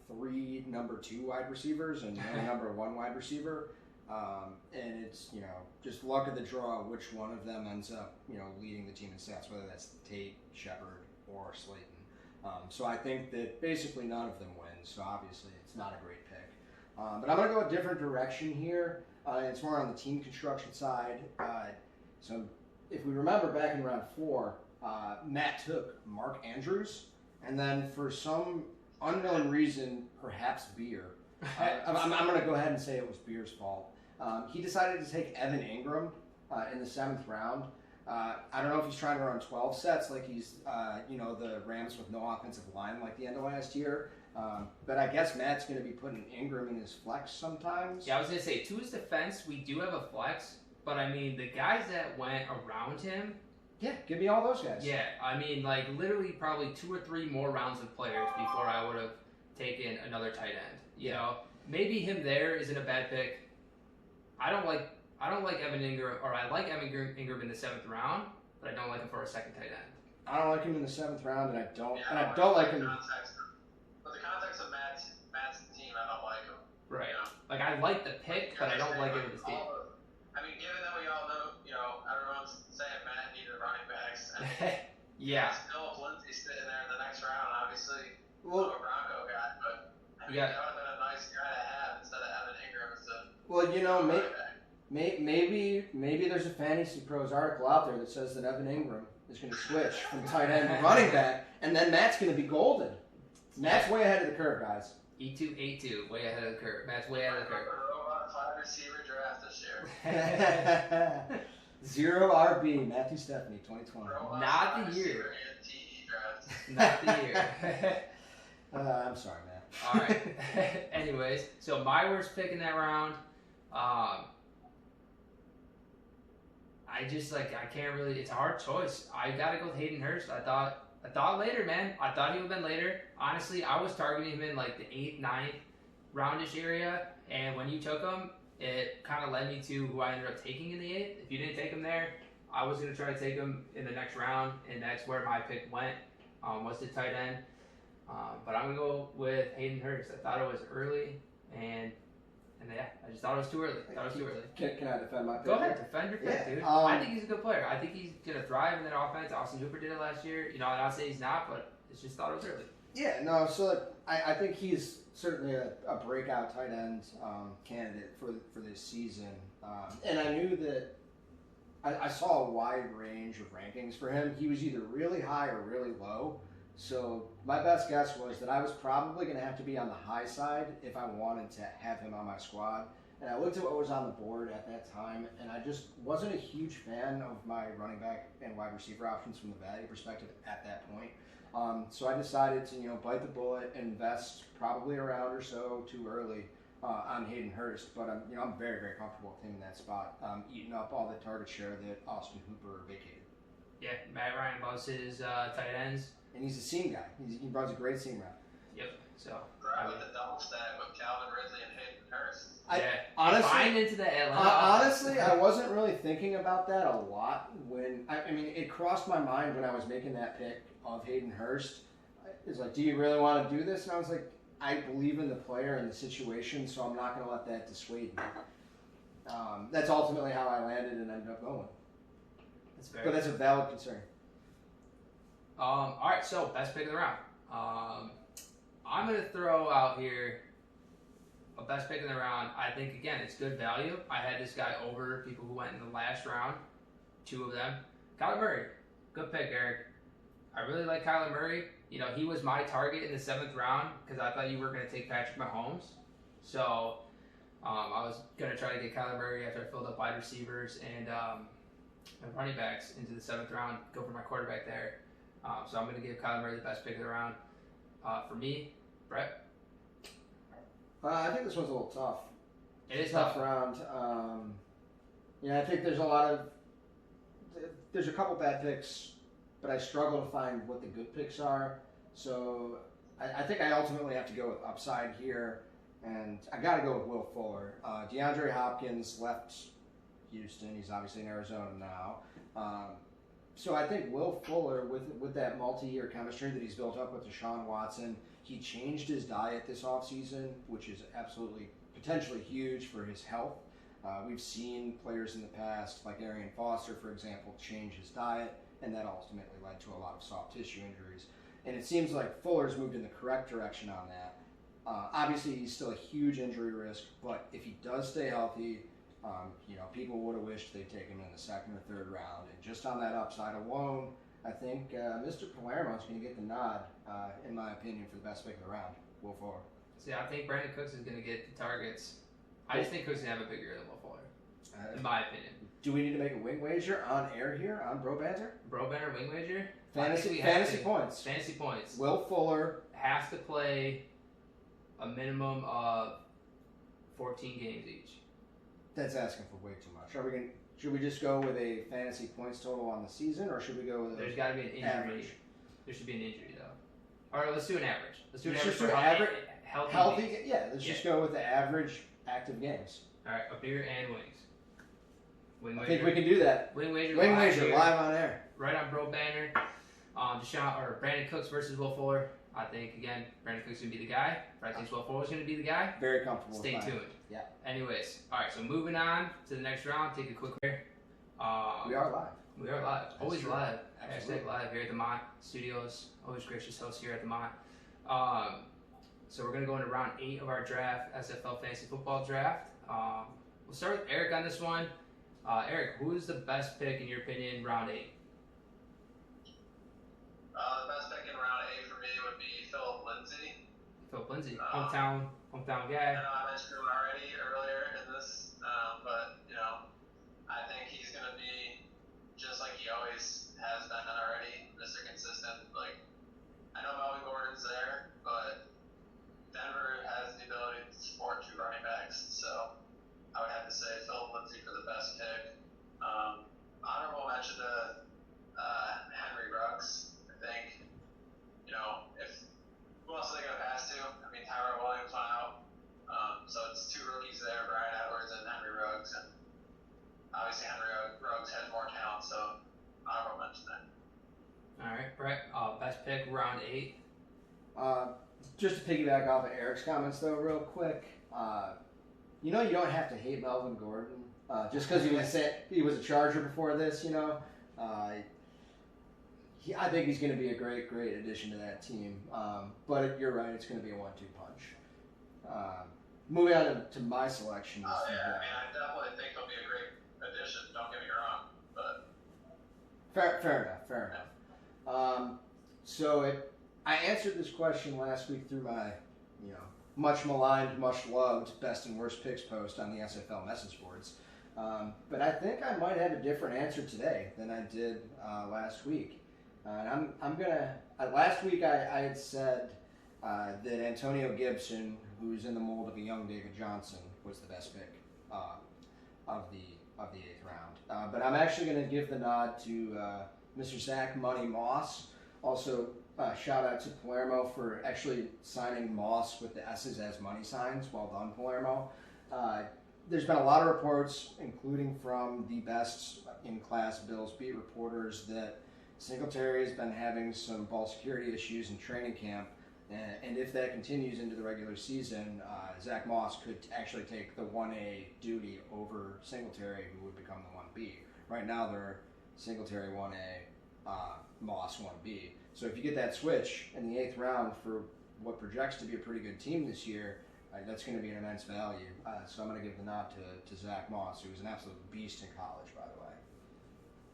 3 number 2 wide receivers and one number 1 wide receiver. And it's, you know, just luck of the draw which one of them ends up, you know, leading the team in stats, whether that's Tate, Shepard, or Slayton. So I think that basically none of them wins. So obviously it's not a great pick. But I'm going to go a different direction here. It's more on the team construction side. So if we remember back in round 4, Matt took Mark Andrews. And then for some unknown reason, perhaps beer. I'm going to go ahead and say it was beer's fault. He decided to take Evan Ingram in the 7th round. I don't know if he's trying to run 12 sets like he's, the Rams with no offensive line like the end of last year. But I guess Matt's going to be putting Ingram in his flex sometimes. Yeah, I was going to say, to his defense, we do have a flex. But, I mean, the guys that went around him. Yeah, give me all those guys. Yeah, I mean, like, literally probably 2 or 3 more rounds of players before I would have taken another tight end. You know, maybe him there isn't a bad pick. I don't like Evan Ingram, or I like Evan Ingram in the 7th round, but I don't like him for a second tight end. I don't like him in the 7th round, and I don't like him. But the context of Matt's team, I don't like him. Right. You know? Like, I like the pick, but I don't like it with his team. I mean, given that we all know, everyone's saying Matt needed running backs. And yeah. Still, if Lindsey's sitting there in the next round, obviously, well, I'm a Bronco guy, but I mean, that would have been a nice guy to have instead of Evan Ingram as the maybe there's a Fantasy Pros article out there that says that Evan Ingram is going to switch from tight end to running back, and then Matt's going to be golden. Matt's way ahead of the curve, guys. E2, way ahead of the curve. Matt's way ahead of the curve. Wide receiver draft this year. 0 RB, Matthew Stephanie, 2020. Not the year. Not the year. I'm sorry, Matt. All right. Anyways, so my worst pick in that round, I can't really. It's a hard choice. I gotta go with Hayden Hurst. I thought later, man. I thought he would have been later. Honestly, I was targeting him in like the 8th, 9th roundish area, and when you took him, it kind of led me to who I ended up taking in the 8th. If you didn't take him there, I was gonna try to take him in the next round, and that's where my pick went. Was the tight end. But I'm gonna go with Hayden Hurst. I thought it was early, and yeah, I just thought it was too early. Can I defend my pick? Go ahead, defend your pick, dude. I think he's a good player. I think he's gonna thrive in that offense. Austin Hooper did it last year. You know, I'm not saying he's not, but it's just thought it was early. Yeah, no. So I think he's certainly a breakout tight end candidate for this season, and I knew that. I saw a wide range of rankings for him. He was either really high or really low. So my best guess was that I was probably going to have to be on the high side if I wanted to have him on my squad. And I looked at what was on the board at that time, and I just wasn't a huge fan of my running back and wide receiver options from the value perspective at that point. So I decided to bite the bullet and invest probably a round or so too early on Hayden Hurst. But I'm very, very comfortable with him in that spot, eating up all the target share that Austin Hooper vacated. Yeah, Matt Ryan loves his tight ends. And he's a seam guy. He runs a great seam route. Yep. So. With the double stack with Calvin Ridley and Hayden Hurst. Honestly, I wasn't really thinking about that a lot it crossed my mind when I was making that pick of Hayden Hurst. It's like, do you really want to do this? And I was like, I believe in the player and the situation, so I'm not going to let that dissuade me. That's ultimately how I landed and ended up going. But that's a valid concern. All right, so best pick of the round. I'm going to throw out here a best pick in the round. I think, again, it's good value. I had this guy over people who went in the last round, 2 of them. Kyler Murray, good pick, Eric. I really like Kyler Murray. He was my target in the 7th round because I thought you were going to take Patrick Mahomes. So I was going to try to get Kyler Murray after I filled up wide receivers and running backs into the 7th round, go for my quarterback there. So I'm going to give Kyler Murray the best pick of the round. For me, Brett? I think this one's a little tough. It is tough round. I think there's a couple bad picks, but I struggle to find what the good picks are. So I think I ultimately have to go with upside here, and I got to go with Will Fuller. DeAndre Hopkins left Houston. He's obviously in Arizona now. So I think Will Fuller, with that multi-year chemistry that he's built up with Deshaun Watson, he changed his diet this offseason, which is absolutely potentially huge for his health. We've seen players in the past, like Arian Foster, for example, change his diet, and that ultimately led to a lot of soft tissue injuries. And it seems like Fuller's moved in the correct direction on that. Obviously, he's still a huge injury risk, but if he does stay healthy, people would have wished they'd taken him in the 2nd or 3rd round. And just on that upside alone, I think Mr. Palermo is going to get the nod, in my opinion, for the best pick of the round. Will Fuller. See, I think Brandon Cooks is going to get the targets. I just think Cooks is going to have a big year than Will Fuller, in my opinion. Do we need to make a wing wager on air here on Bro Banter? Bro Banter wing wager? Fantasy points. Fantasy points. Will Fuller has to play a minimum of 14 games each. That's asking for way too much. Should we just go with a fantasy points total on the season, or should we go with There's got to be an injury. average? There should be an injury though. All right, let's do an average. Let's do an Let's average just do for average- healthy games. Yeah, let's just go with the average active games. All right, a beer and wings. Wing I think we wager. can do that. Wing wager. Wing live wager here, live on air. right on Bro Banner. Brandon Cooks versus Will Fuller. I think again, Brandon Cooks is gonna be the guy. But I think Will Fuller's gonna be the guy. Very comfortable. Stay with mine. tuned. Yeah. Anyways, all right. So moving on to the next round. Take a quick break. We are live. We are live. Always true. live. Absolutely. Hashtag live here at the Mott Studios. Always gracious host here at the Mott. So we're gonna go into round 8 of our draft, SFL Fantasy Football draft. We'll start with Eric on this one. Eric, who is the best pick in your opinion, round 8? The best pick in round 8 for me would be Philip Lindsay. Philip Lindsay, hometown I guy. know I mentioned him already earlier in this, but I think he's going to be just like he always has been already, Mr. Consistent. Like, I know Melvin Gordon's there, but Denver has the ability to support 2 running backs, so I would have to say Philip Lindsay for the best pick. Honorable mention to Henry Ruggs. I think, if who else are they going to pass to? I mean, Tyrell Williams went out, so it's 2 rookies there, Brian Edwards and Henry Ruggs, and obviously Henry Ruggs has more talent, so honorable mention there. All right, Brett. Best pick round 8. Just to piggyback off of Eric's comments, though, real quick. You don't have to hate Melvin Gordon just because he was a Charger before this. I think he's going to be a great addition to that team. But you're right; it's going to be a 1-2 punch. Moving on to my selection. Oh yeah, I mean, I definitely think he'll be a great addition. Don't get me wrong, but Fair enough. I answered this question last week through my, much maligned, much loved best and worst picks post on the SFL message boards. But I think I might have a different answer today than I did last week. And I'm gonna. Last week I had said that Antonio Gibson, who's in the mold of a young David Johnson, was the best pick of the 8th round. But I'm actually going to give the nod to Mr. Zach Money Moss. Also, shout out to Palermo for actually signing Moss with the S's as money signs. Well done, Palermo. There's been a lot of reports, including from the best in-class Bills beat reporters, that Singletary has been having some ball security issues in training camp. And if that continues into the regular season, Zach Moss could actually take the 1A duty over Singletary, who would become the 1B. Right now, they're Singletary 1A, Moss 1B. So if you get that switch in the 8th round for what projects to be a pretty good team this year, that's going to be an immense value. So I'm going to give the nod to Zach Moss, who was an absolute beast in college, by the way.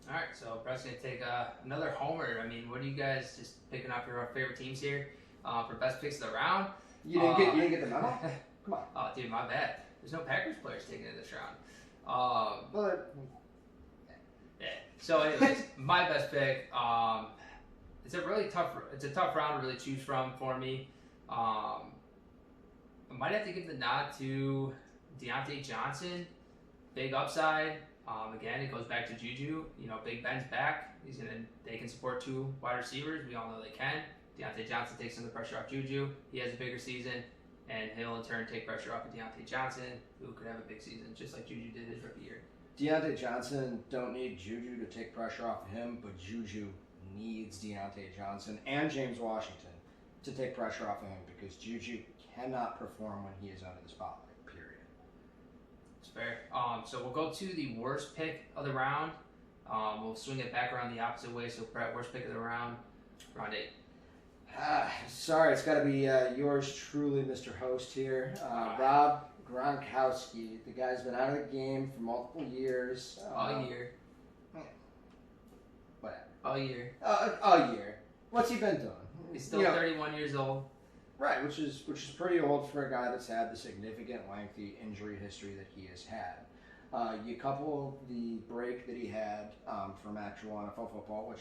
All right, so Brett's gonna take another homer. I mean, what are you guys just picking off your favorite teams here for best picks of the round? You didn't get the memo? Come on. Oh, dude, my bad. There's no Packers players taken in this round. Yeah. So, anyways, my best pick. It's a tough round to really choose from for me. I might have to give the nod to Deontay Johnson. Big upside. Again, it goes back to Juju. Big Ben's back. They can support 2 wide receivers. We all know they can. Deontay Johnson takes some of the pressure off Juju. He has a bigger season, and he'll in turn take pressure off of Deontay Johnson, who could have a big season, just like Juju did his rookie year. Deontay Johnson don't need Juju to take pressure off of him, but Juju needs Deontay Johnson and James Washington to take pressure off of him because Juju cannot perform when he is under the spotlight. It's fair. So we'll go to the worst pick of the round. We'll swing it back around the opposite way. So Brett, worst pick of the round, round 8. Sorry, it's got to be yours truly, Mr. Host here. Rob Gronkowski. The guy's been out of the game for multiple years. All year. Whatever. All year. A year. What's he been doing? He's still 31 years old. Right, which is pretty old for a guy that's had the significant, lengthy injury history that he has had. You couple the break that he had from actual NFL football, which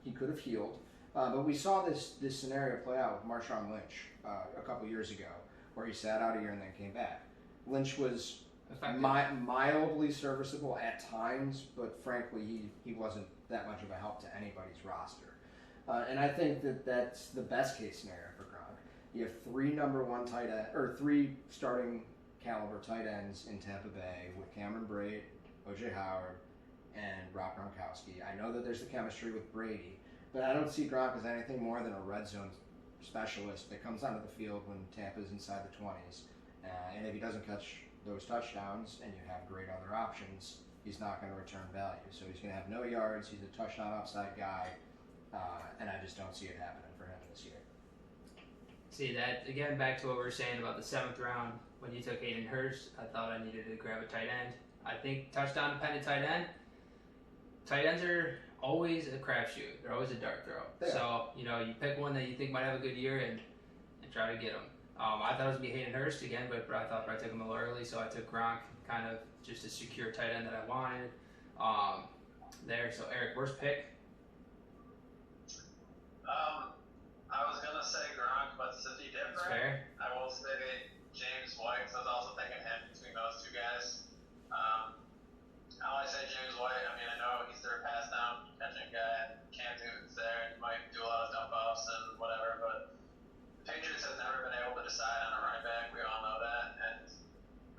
he could have healed, but we saw this scenario play out with Marshawn Lynch a couple years ago, where he sat out a year and then came back. Lynch was mildly serviceable at times, but frankly, he wasn't that much of a help to anybody's roster. And I think that's the best case scenario for Gronk. You have three starting caliber tight ends in Tampa Bay with Cameron Brate, O.J. Howard, and Rob Gronkowski. I know that there's the chemistry with Brady, but I don't see Gronk as anything more than a red zone specialist that comes onto the field when Tampa's inside the 20s. And if he doesn't catch those touchdowns and you have great other options, he's not going to return value. So he's going to have no yards. He's a touchdown upside guy, and I just don't see it happening for him this year. See that again, back to what we were saying about the 7th round when you took Hayden Hurst. I thought I needed to grab a tight end. I think touchdown dependent tight end. Tight ends are always a crapshoot. They're always a dart throw. So you pick one that you think might have a good year and try to get them. I thought it was going to be Hayden Hurst again, but I thought I took him a little early, so I took Gronk kind of just to secure tight end that I wanted there. So, Eric, worst pick? I was going to say Gronk, but to be different, That's fair. I will say James White, because I was also thinking him between those two guys. I only say James White. I mean, I know he's their pass down catching guy, and Cam Newton's there, and he might do a lot of dump offs and whatever, but the Patriots have never been able to decide on a running back. We all know that, and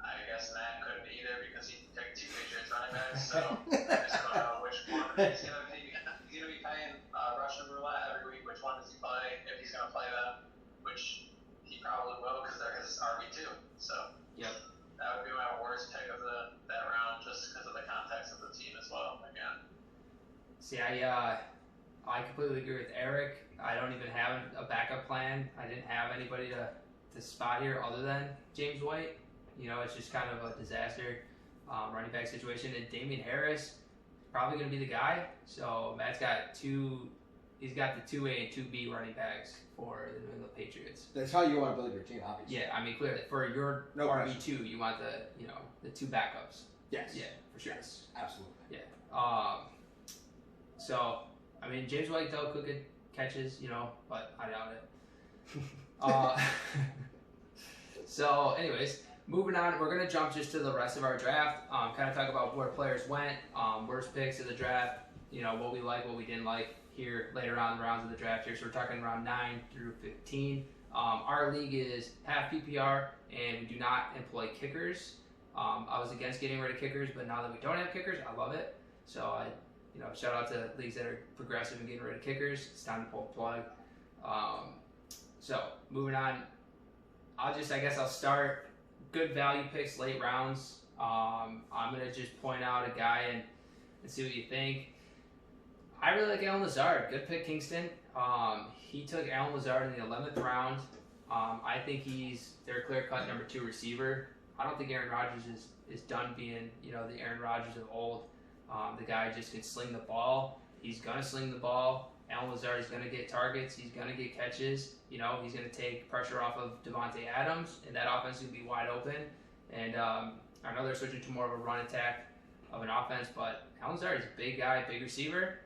I guess Matt couldn't either because he picked 2 Patriots running backs. So I just don't know which one he's going to be. He's going to be playing Russian roulette every week. Which one does he play? If he's going to play them, which he probably will because they're his RB2. So that would be my worst pick of that round, just because of the context of the team as well. Again. See, I completely agree with Eric. I don't even have a backup plan. I didn't have anybody to spot here other than James White. It's just kind of a disaster running back situation. And Damian Harris probably going to be the guy. So Matt's got he's got the 2A and 2B running backs for the New England Patriots. That's how you want to build your team, obviously. Yeah, I mean, clearly for your RB2, you want the 2 backups. Yes. Yeah, for sure. Yes, absolutely. Yeah. So, I mean, James White, though, could get catches, but I doubt it. So, anyways, moving on, we're going to jump just to the rest of our draft, kind of talk about where players went, worst picks of the draft, what we like, what we didn't like here later on in the rounds of the draft here. So we're talking round 9 through 15. Our league is half PPR, and we do not employ kickers. I was against getting rid of kickers, but now that we don't have kickers, I love it. So shout out to leagues that are progressive and getting rid of kickers. It's time to pull the plug. So moving on, I guess I'll start. Good value picks, late rounds. I'm gonna just point out a guy and see what you think. I really like Allen Lazard. Good pick, Kingston. He took Allen Lazard in the 11th round. I think he's their clear-cut number 2 receiver. I don't think Aaron Rodgers is done being, the Aaron Rodgers of old. The guy just can sling the ball. He's going to sling the ball. Allen Lazard is going to get targets. He's going to get catches. He's going to take pressure off of Devontae Adams, and that offense is going to be wide open. And I know they're switching to more of a run attack of an offense, but Allen Lazard is a big guy, big receiver,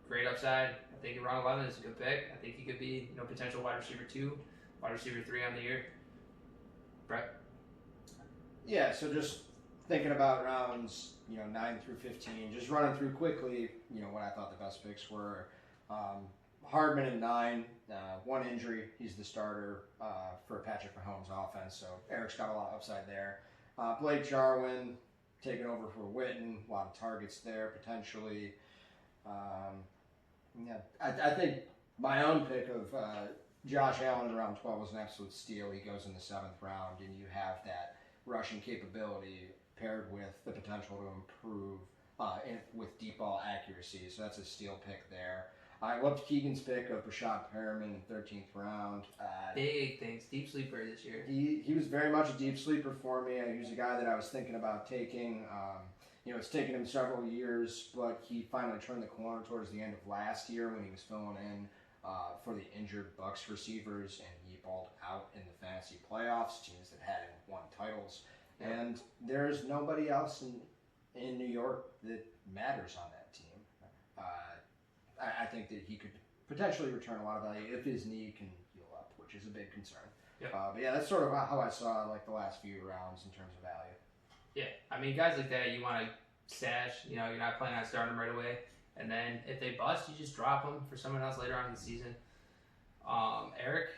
great upside. I think round 11 is a good pick. I think he could be, potential wide receiver 2, wide receiver 3 on the year. Brett? Yeah, so just thinking about rounds, 9 through 15, just running through quickly, what I thought the best picks were. Hardman at 9, 1 injury. He's the starter for Patrick Mahomes' offense, so Eric's got a lot of upside there. Blake Jarwin taking over for Witten, a lot of targets there potentially. I think my own pick of Josh Allen in round 12 was an absolute steal. He goes in the 7th round, and you have that rushing capability paired with the potential to improve with deep ball accuracy. So that's a steal pick there. I loved Keegan's pick of Rashad Perriman in the 13th round. Big things. Deep sleeper this year. He was very much a deep sleeper for me. He was a guy that I was thinking about taking. It's taken him several years, but he finally turned the corner towards the end of last year when he was filling in for the injured Bucks receivers, and he balled out in the fantasy playoffs, teams that hadn't won titles. And there's nobody else in New York that matters on that team. I think that he could potentially return a lot of value if his knee can heal up, which is a big concern. Yep. But yeah, that's sort of how I saw like the last few rounds in terms of value. Yeah, I mean, guys like that, you want to stash. You're not planning on starting them right away. And then if they bust, you just drop them for someone else later on in the season. Eric,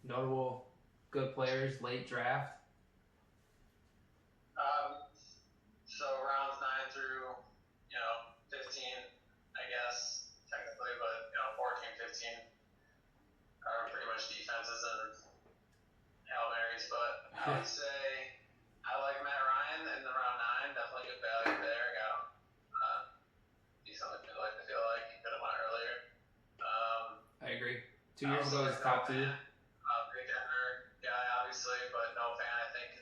notable good players, late draft. So rounds 9 through 15, I guess technically, but 14, 15 are pretty much defenses and Hail Marys. But I would say I like Matt Ryan in the round 9. Definitely good value there. Got him decently. I feel like he could have went earlier. I agree. 2 years ago, he was top 2. Big Denver guy, obviously, but no fan. I think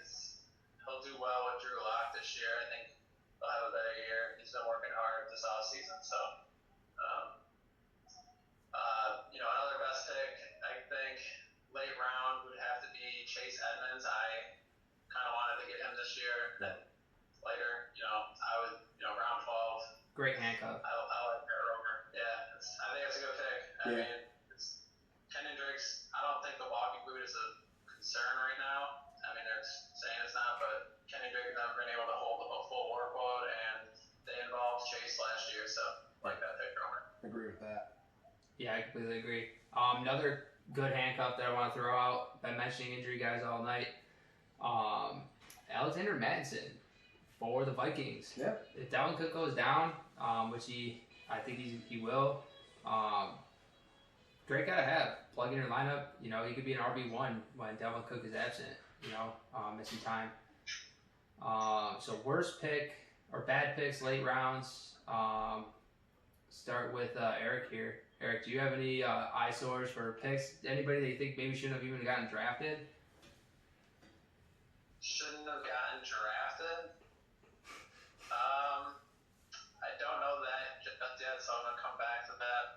he'll do well with Drew Lock this year. I think he'll have a better year. He's been working hard this offseason, so. Another best pick, I think, late round would have to be Chase Edmonds. I kind of wanted to get him this year. Then later, I would, round 12. Great handcuff. I like Barrett Romer. Yeah, I think it's a good pick. I mean, Ken Hendricks, I don't think the walking boot is a concern right now. I mean, they're saying it's not, but Ken Hendricks has never been able to hold a full workload, and they involved Chase last year, so I like that pick, Romer. Agree with that. Yeah, I completely agree. Another good handcuff that I want to throw out, been mentioning injury guys all night. Alexander Madison for the Vikings. Yep. If Dalvin Cook goes down, which I think he will, great guy to have. Plug in your lineup. He could be an RB1 when Dalvin Cook is absent. Missing time. So worst pick or bad picks late rounds. Start with Eric here. Eric, do you have any eyesores for picks? Anybody that you think maybe shouldn't have even gotten drafted? Shouldn't have gotten drafted? I don't know that just yet, so I'm going to come back to that.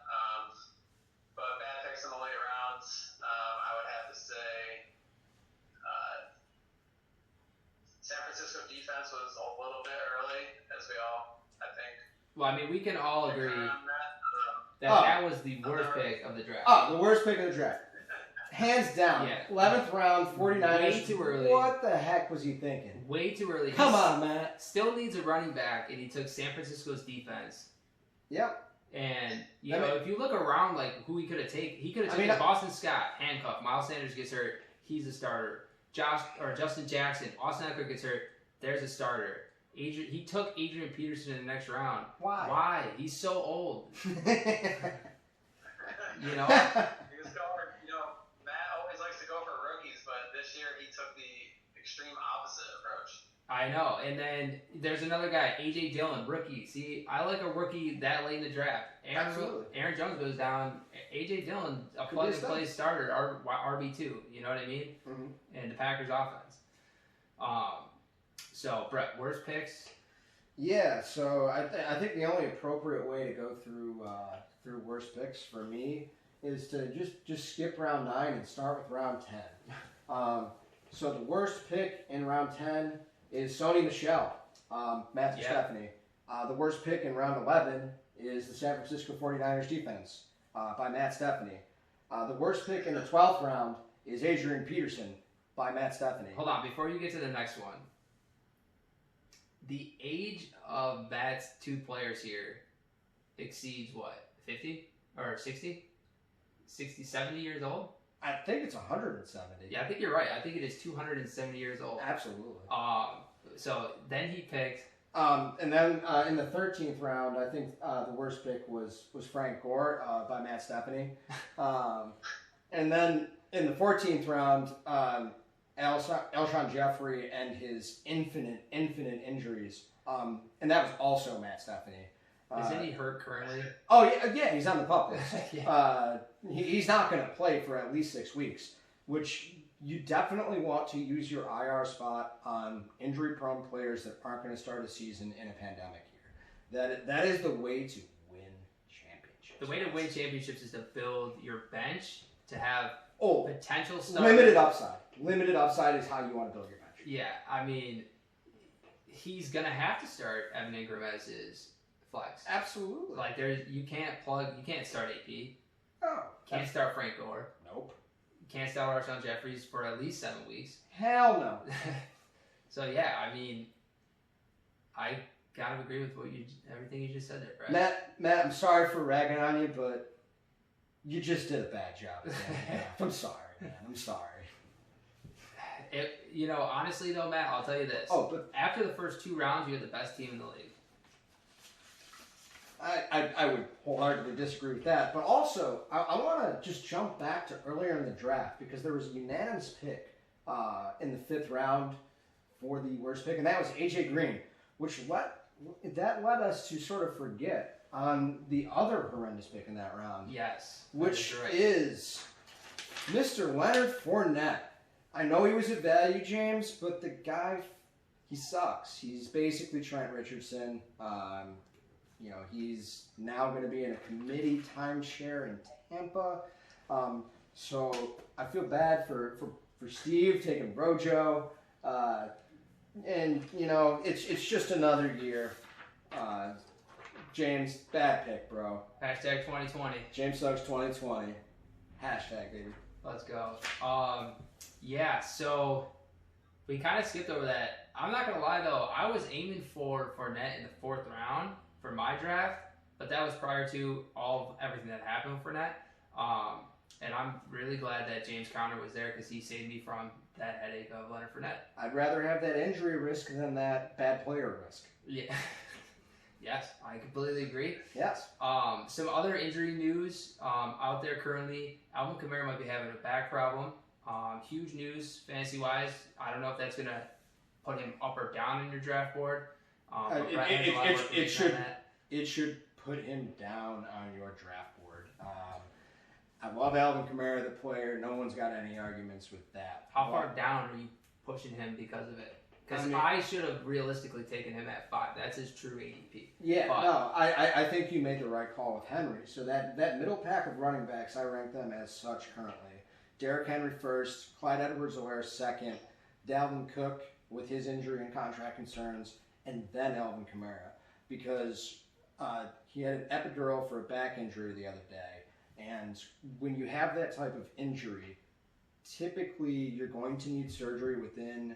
But bad picks in the late rounds, I would have to say San Francisco defense was a little bit early, as we all, I think. Well, I mean, we can all agree that was the worst pick of the draft. The worst pick of the draft. Hands down. Yeah. 11th round, 49ers. Way too early. What the heck was he thinking? Way too early. Come on, Matt. Still needs a running back, and he took San Francisco's defense. Yep. And, if you look around, like, who he could have taken, Boston Scott, handcuff. Miles Sanders gets hurt. He's a starter. Justin Jackson, Austin Eckler gets hurt. There's a starter. He took Adrian Peterson in the next round. Why? He's so old. He was going, Matt always likes to go for rookies, but this year he took the extreme opposite approach. I know. And then there's another guy, A.J. Dillon, rookie. See, I like a rookie that late in the draft. Aaron Jones goes down. A.J. Dillon, a plug-and-play starter, RB2. You know what I mean? Mm-hmm. And the Packers offense. So, Brett, worst picks? Yeah, so I think the only appropriate way to go through worst picks for me is to just skip round 9 and start with round 10. So the worst pick in round 10 is Sony Michel, Matthew Stephanie. The worst pick in round 11 is the San Francisco 49ers defense by Matt Stephanie. The worst pick in the 12th round is Adrian Peterson by Matt Stephanie. Hold on, before you get to the next one. The age of Matt's two players here exceeds what? 50? Or 60? 60, 70 years old? I think it's 170. Yeah, I think you're right. I think it is 270 years old. Absolutely. So then he picked... and then in the 13th round, I think the worst pick was Frank Gore by Matt Stephanie. And then in the 14th round, Alshon Jeffrey and his infinite injuries. And that was also Matt Stephanie. Isn't he hurt currently? Oh, yeah, he's on the pup list. Yeah. He's not going to play for at least 6 weeks, which you definitely want to use your IR spot on injury-prone players that aren't going to start a season in a pandemic year. That is the way to win championships. The way to win championships is to build your bench to have potential stuff. Limited upside. Limited upside is how you want to build your bench. Yeah, I mean, he's gonna have to start Evan Ingram as his flex. Absolutely. Like you can't start AP. Oh. Can't start Frank Gore. Nope. Can't start Alshon Jeffries for at least 7 weeks. Hell no. So yeah, I mean, I kind of agree with everything you just said there, Brad. Matt, I'm sorry for ragging on you, but you just did a bad job. I'm sorry, man. I'm sorry. Honestly though, Matt, I'll tell you this. But after the first 2 rounds, you're the best team in the league. I would wholeheartedly disagree with that. But also, I want to just jump back to earlier in the draft because there was a unanimous pick in the 5th round for the worst pick, and that was A.J. Green, which led us to sort of forget on the other horrendous pick in that round. Yes. Which right. is Mr. Leonard Fournette. I know he was a value, James, but the guy, he sucks. He's basically Trent Richardson. He's now going to be in a committee timeshare in Tampa. So I feel bad for Steve taking Rojo. It's just another year. James, bad pick, bro. Hashtag 2020. James Suggs 2020. Hashtag, baby. Let's go. Yeah, so we kind of skipped over that. I'm not going to lie, though. I was aiming for Fournette in the 4th round for my draft, but that was prior to everything that happened with Fournette. And I'm really glad that James Conner was there because he saved me from that headache of Leonard Fournette. I'd rather have that injury risk than that bad player risk. Yeah. Yes, I completely agree. Yes. Some other injury news out there currently. Alvin Kamara might be having a back problem. Huge news fantasy-wise. I don't know if that's going to put him up or down in your draft board. It should put him down on your draft board. I love Alvin Kamara, the player. No one's got any arguments with that. How far down are you pushing him because of it? Because I should have realistically taken him at 5. That's his true ADP. Yeah, I think you made the right call with Henry. So that middle pack of running backs, I rank them as such currently. Derrick Henry first, Clyde Edwards-Helaire second, Dalvin Cook with his injury and contract concerns, and then Alvin Kamara. Because he had an epidural for a back injury the other day. And when you have that type of injury, typically you're going to need surgery within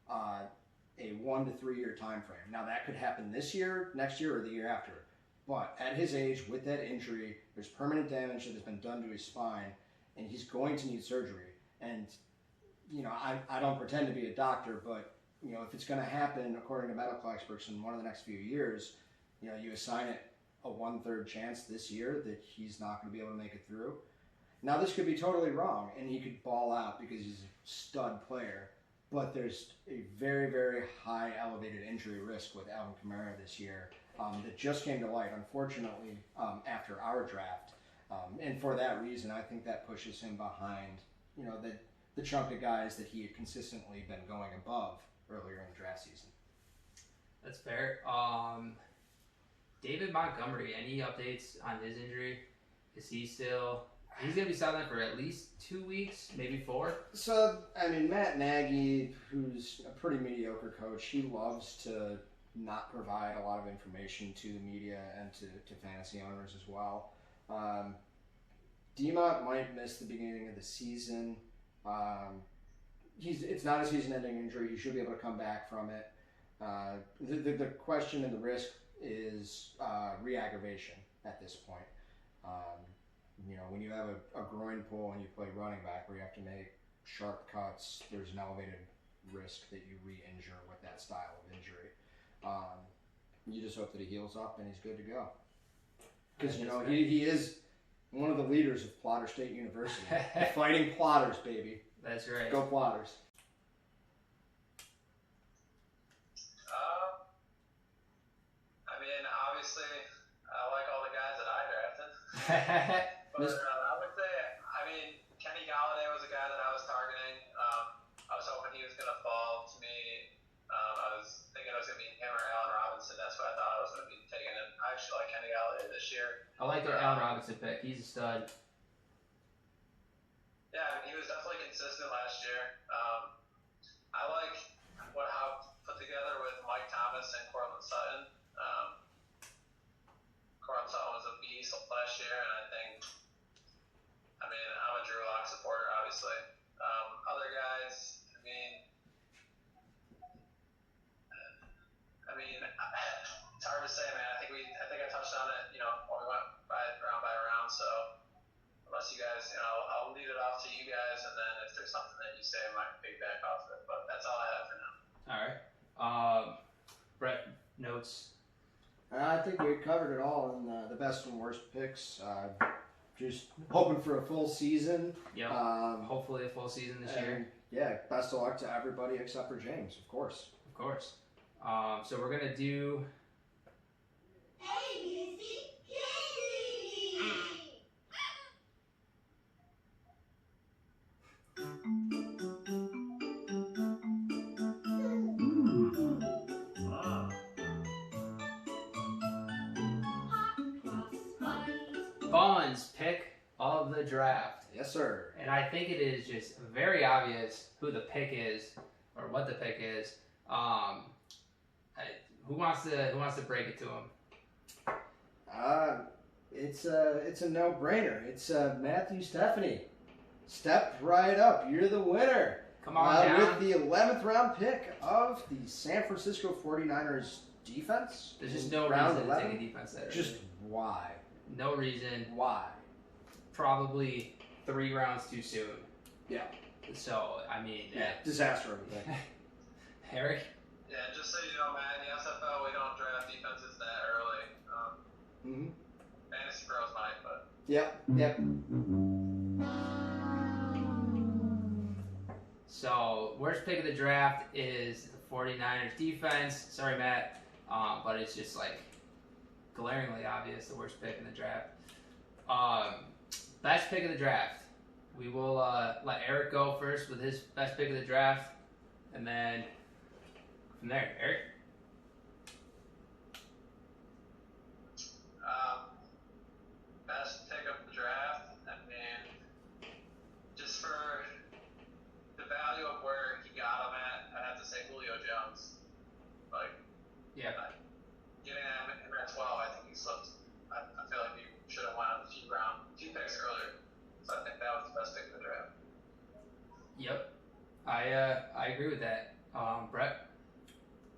a 1 to 3 year time frame. Now that could happen this year, next year, or the year after. But at his age, with that injury, there's permanent damage that has been done to his spine, and he's going to need surgery. And I don't pretend to be a doctor, but if it's going to happen, according to medical experts, in one of the next few years, you assign it a 1/3 chance this year that he's not going to be able to make it through. Now this could be totally wrong, and he could ball out because he's a stud player. But there's a very, very high elevated injury risk with Alvin Kamara this year that just came to light, unfortunately, after our draft. And for that reason, I think that pushes him behind, the chunk of guys that he had consistently been going above earlier in the draft season. That's fair. David Montgomery, any updates on his injury? Is he still... He's going to be sidelined for at least 2 weeks, maybe 4. So, Matt Nagy, who's a pretty mediocre coach, he loves to not provide a lot of information to the media and to fantasy owners as well. D-Mont might miss the beginning of the season. It's not a season-ending injury. He should be able to come back from it. The question and the risk is re-aggravation at this point. When you have a groin pull and you play running back where you have to make sharp cuts, there's an elevated risk that you re-injure with that style of injury. You just hope that he heals up and he's good to go. Because, he is one of the leaders of Plotter State University. The Fighting Plotters, baby. That's right. Go Plotters. Obviously, I like all the guys that I drafted. But I would say, Kenny Galladay was a guy that I was targeting. I like the Allen Robinson pick. He's a stud. Yeah, I mean, he was definitely consistent last year. I like how put together with Mike Thomas and Cortland Sutton. Cortland Sutton was a beast last year, and I'm a Drew Lock supporter, obviously. Other guys, it's hard to say, man. I think I touched on it, when we went by round. So unless you guys, I'll lead it off to you guys, and then if there's something that you say, I might piggyback off of it. But that's all I have for now. All right. Brett, notes. I think we covered it all in the best and worst picks. Just hoping for a full season. Yep. Hopefully a full season this year. Yeah, best of luck to everybody except for James, of course. Of course. So we're gonna do. Bonds pick of the draft. Yes, sir. And I think it is just very obvious who the pick is or what the pick is. Who wants to break it to him? It's a no-brainer. It's Matthew Stephanie. Step right up. You're the winner. Come on down. With the 11th round pick of the San Francisco 49ers defense. There's just no round reason 11. to take a defense there. Just why? No reason. Why? Probably 3 rounds too soon. Yeah. So, disaster of a pick. Harry? Yeah, just so you know, man, in the SFL, we don't draft defenses that early. Fantasy pros might, but. Yep. So, worst pick of the draft is the 49ers defense. Sorry, Matt. But it's just glaringly obvious the worst pick in the draft. Best pick of the draft. We will let Eric go first with his best pick of the draft. And then from there, Eric. Best pick of the draft. Just for the value of where he got him at, I'd have to say Julio Jones. Getting him at 12, I think he slipped. I feel like he should have went on a few picks earlier. So I think that was the best pick of the draft. Yep. I agree with that. Brett?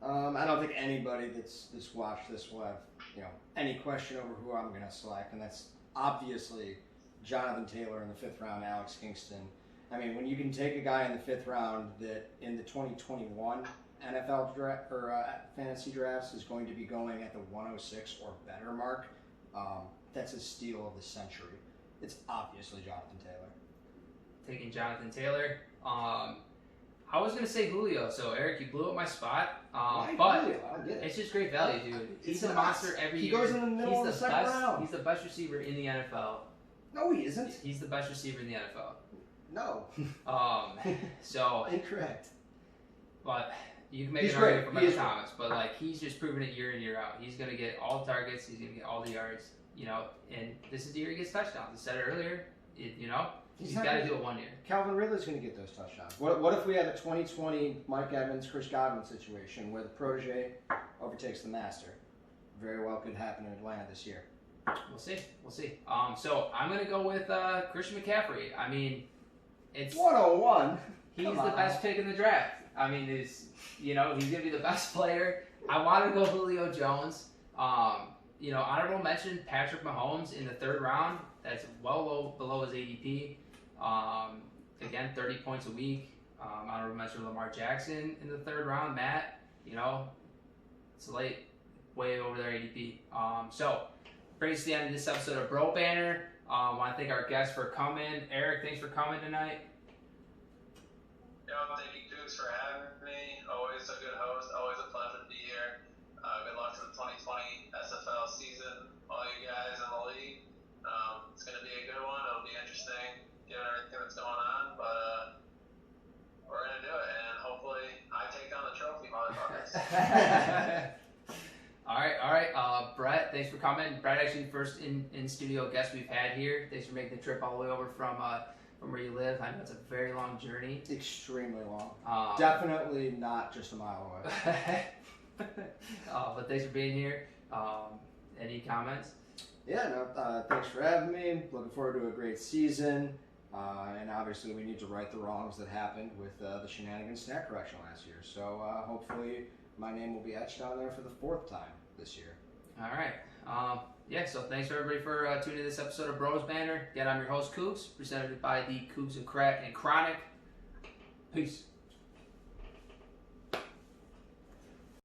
I don't think anybody that's watched this will have any question over who I'm going to select, and that's obviously Jonathan Taylor in the 5th round, Alex Kingston. When you can take a guy in the 5th round that in the 2021 NFL draft or fantasy drafts is going to be going at the 106 or better mark, that's a steal of the century. It's obviously Jonathan Taylor. Taking Jonathan Taylor. I was gonna say Julio, so Eric, you blew up my spot. But Julio? I don't get it. it's just great value, dude. He's a nuts. monster every He year. goes in the middle of the second round. He's the best receiver in the NFL. No, he isn't. He's the best receiver in the NFL. No. So Incorrect. but you can make He's an argument great. for He Michael is Thomas, but he's just proven it year in, year out. He's gonna get all the targets, he's gonna get all the yards, and this is the year he gets touchdowns. I said it earlier, he's not gotta gonna- do it 1 year. Calvin Ridley's going to get those touchdowns. What if we had a 2020 Mike Evans, Chris Godwin situation where the protege overtakes the master? Very well could happen in Atlanta this year. We'll see. So I'm gonna go with Christian McCaffrey. It's 101. he's Come the on. best pick in the draft. He's gonna be the best player. I want to go Julio Jones. Honorable mention Patrick Mahomes in the 3rd round. That's well below his ADP. Again, 30 points a week. Honorable mention Lamar Jackson in the 3rd round. Matt, it's late, way over their ADP. So brings us to the end of this episode of Bro Banner. I want to thank our guests for coming. Eric, thanks for coming tonight. Thank you, Cougs, for having me. Always a good host. Always a pleasure to be here. Good luck to the 2020 SFL season, all you guys in the league. It's going to be a good one. It'll be interesting, given everything that's going on. But we're going to do it, and hopefully I take down the trophy, motherfuckers. All right. Brett, thanks for coming. Brad, actually, the first in studio guest we've had here. Thanks for making the trip all the way over from where you live. I know it's a very long journey. Extremely long. Definitely not just a mile away. But thanks for being here. Any comments? Yeah, no, thanks for having me. Looking forward to a great season. And obviously, we need to right the wrongs that happened with the shenanigans snack correction last year. So hopefully, my name will be etched on there for the 4th time this year. All right. So thanks for everybody for tuning in to this episode of Bros Banter. Again, I'm your host, Cougs, presented by the Cougs and Chronic. Peace.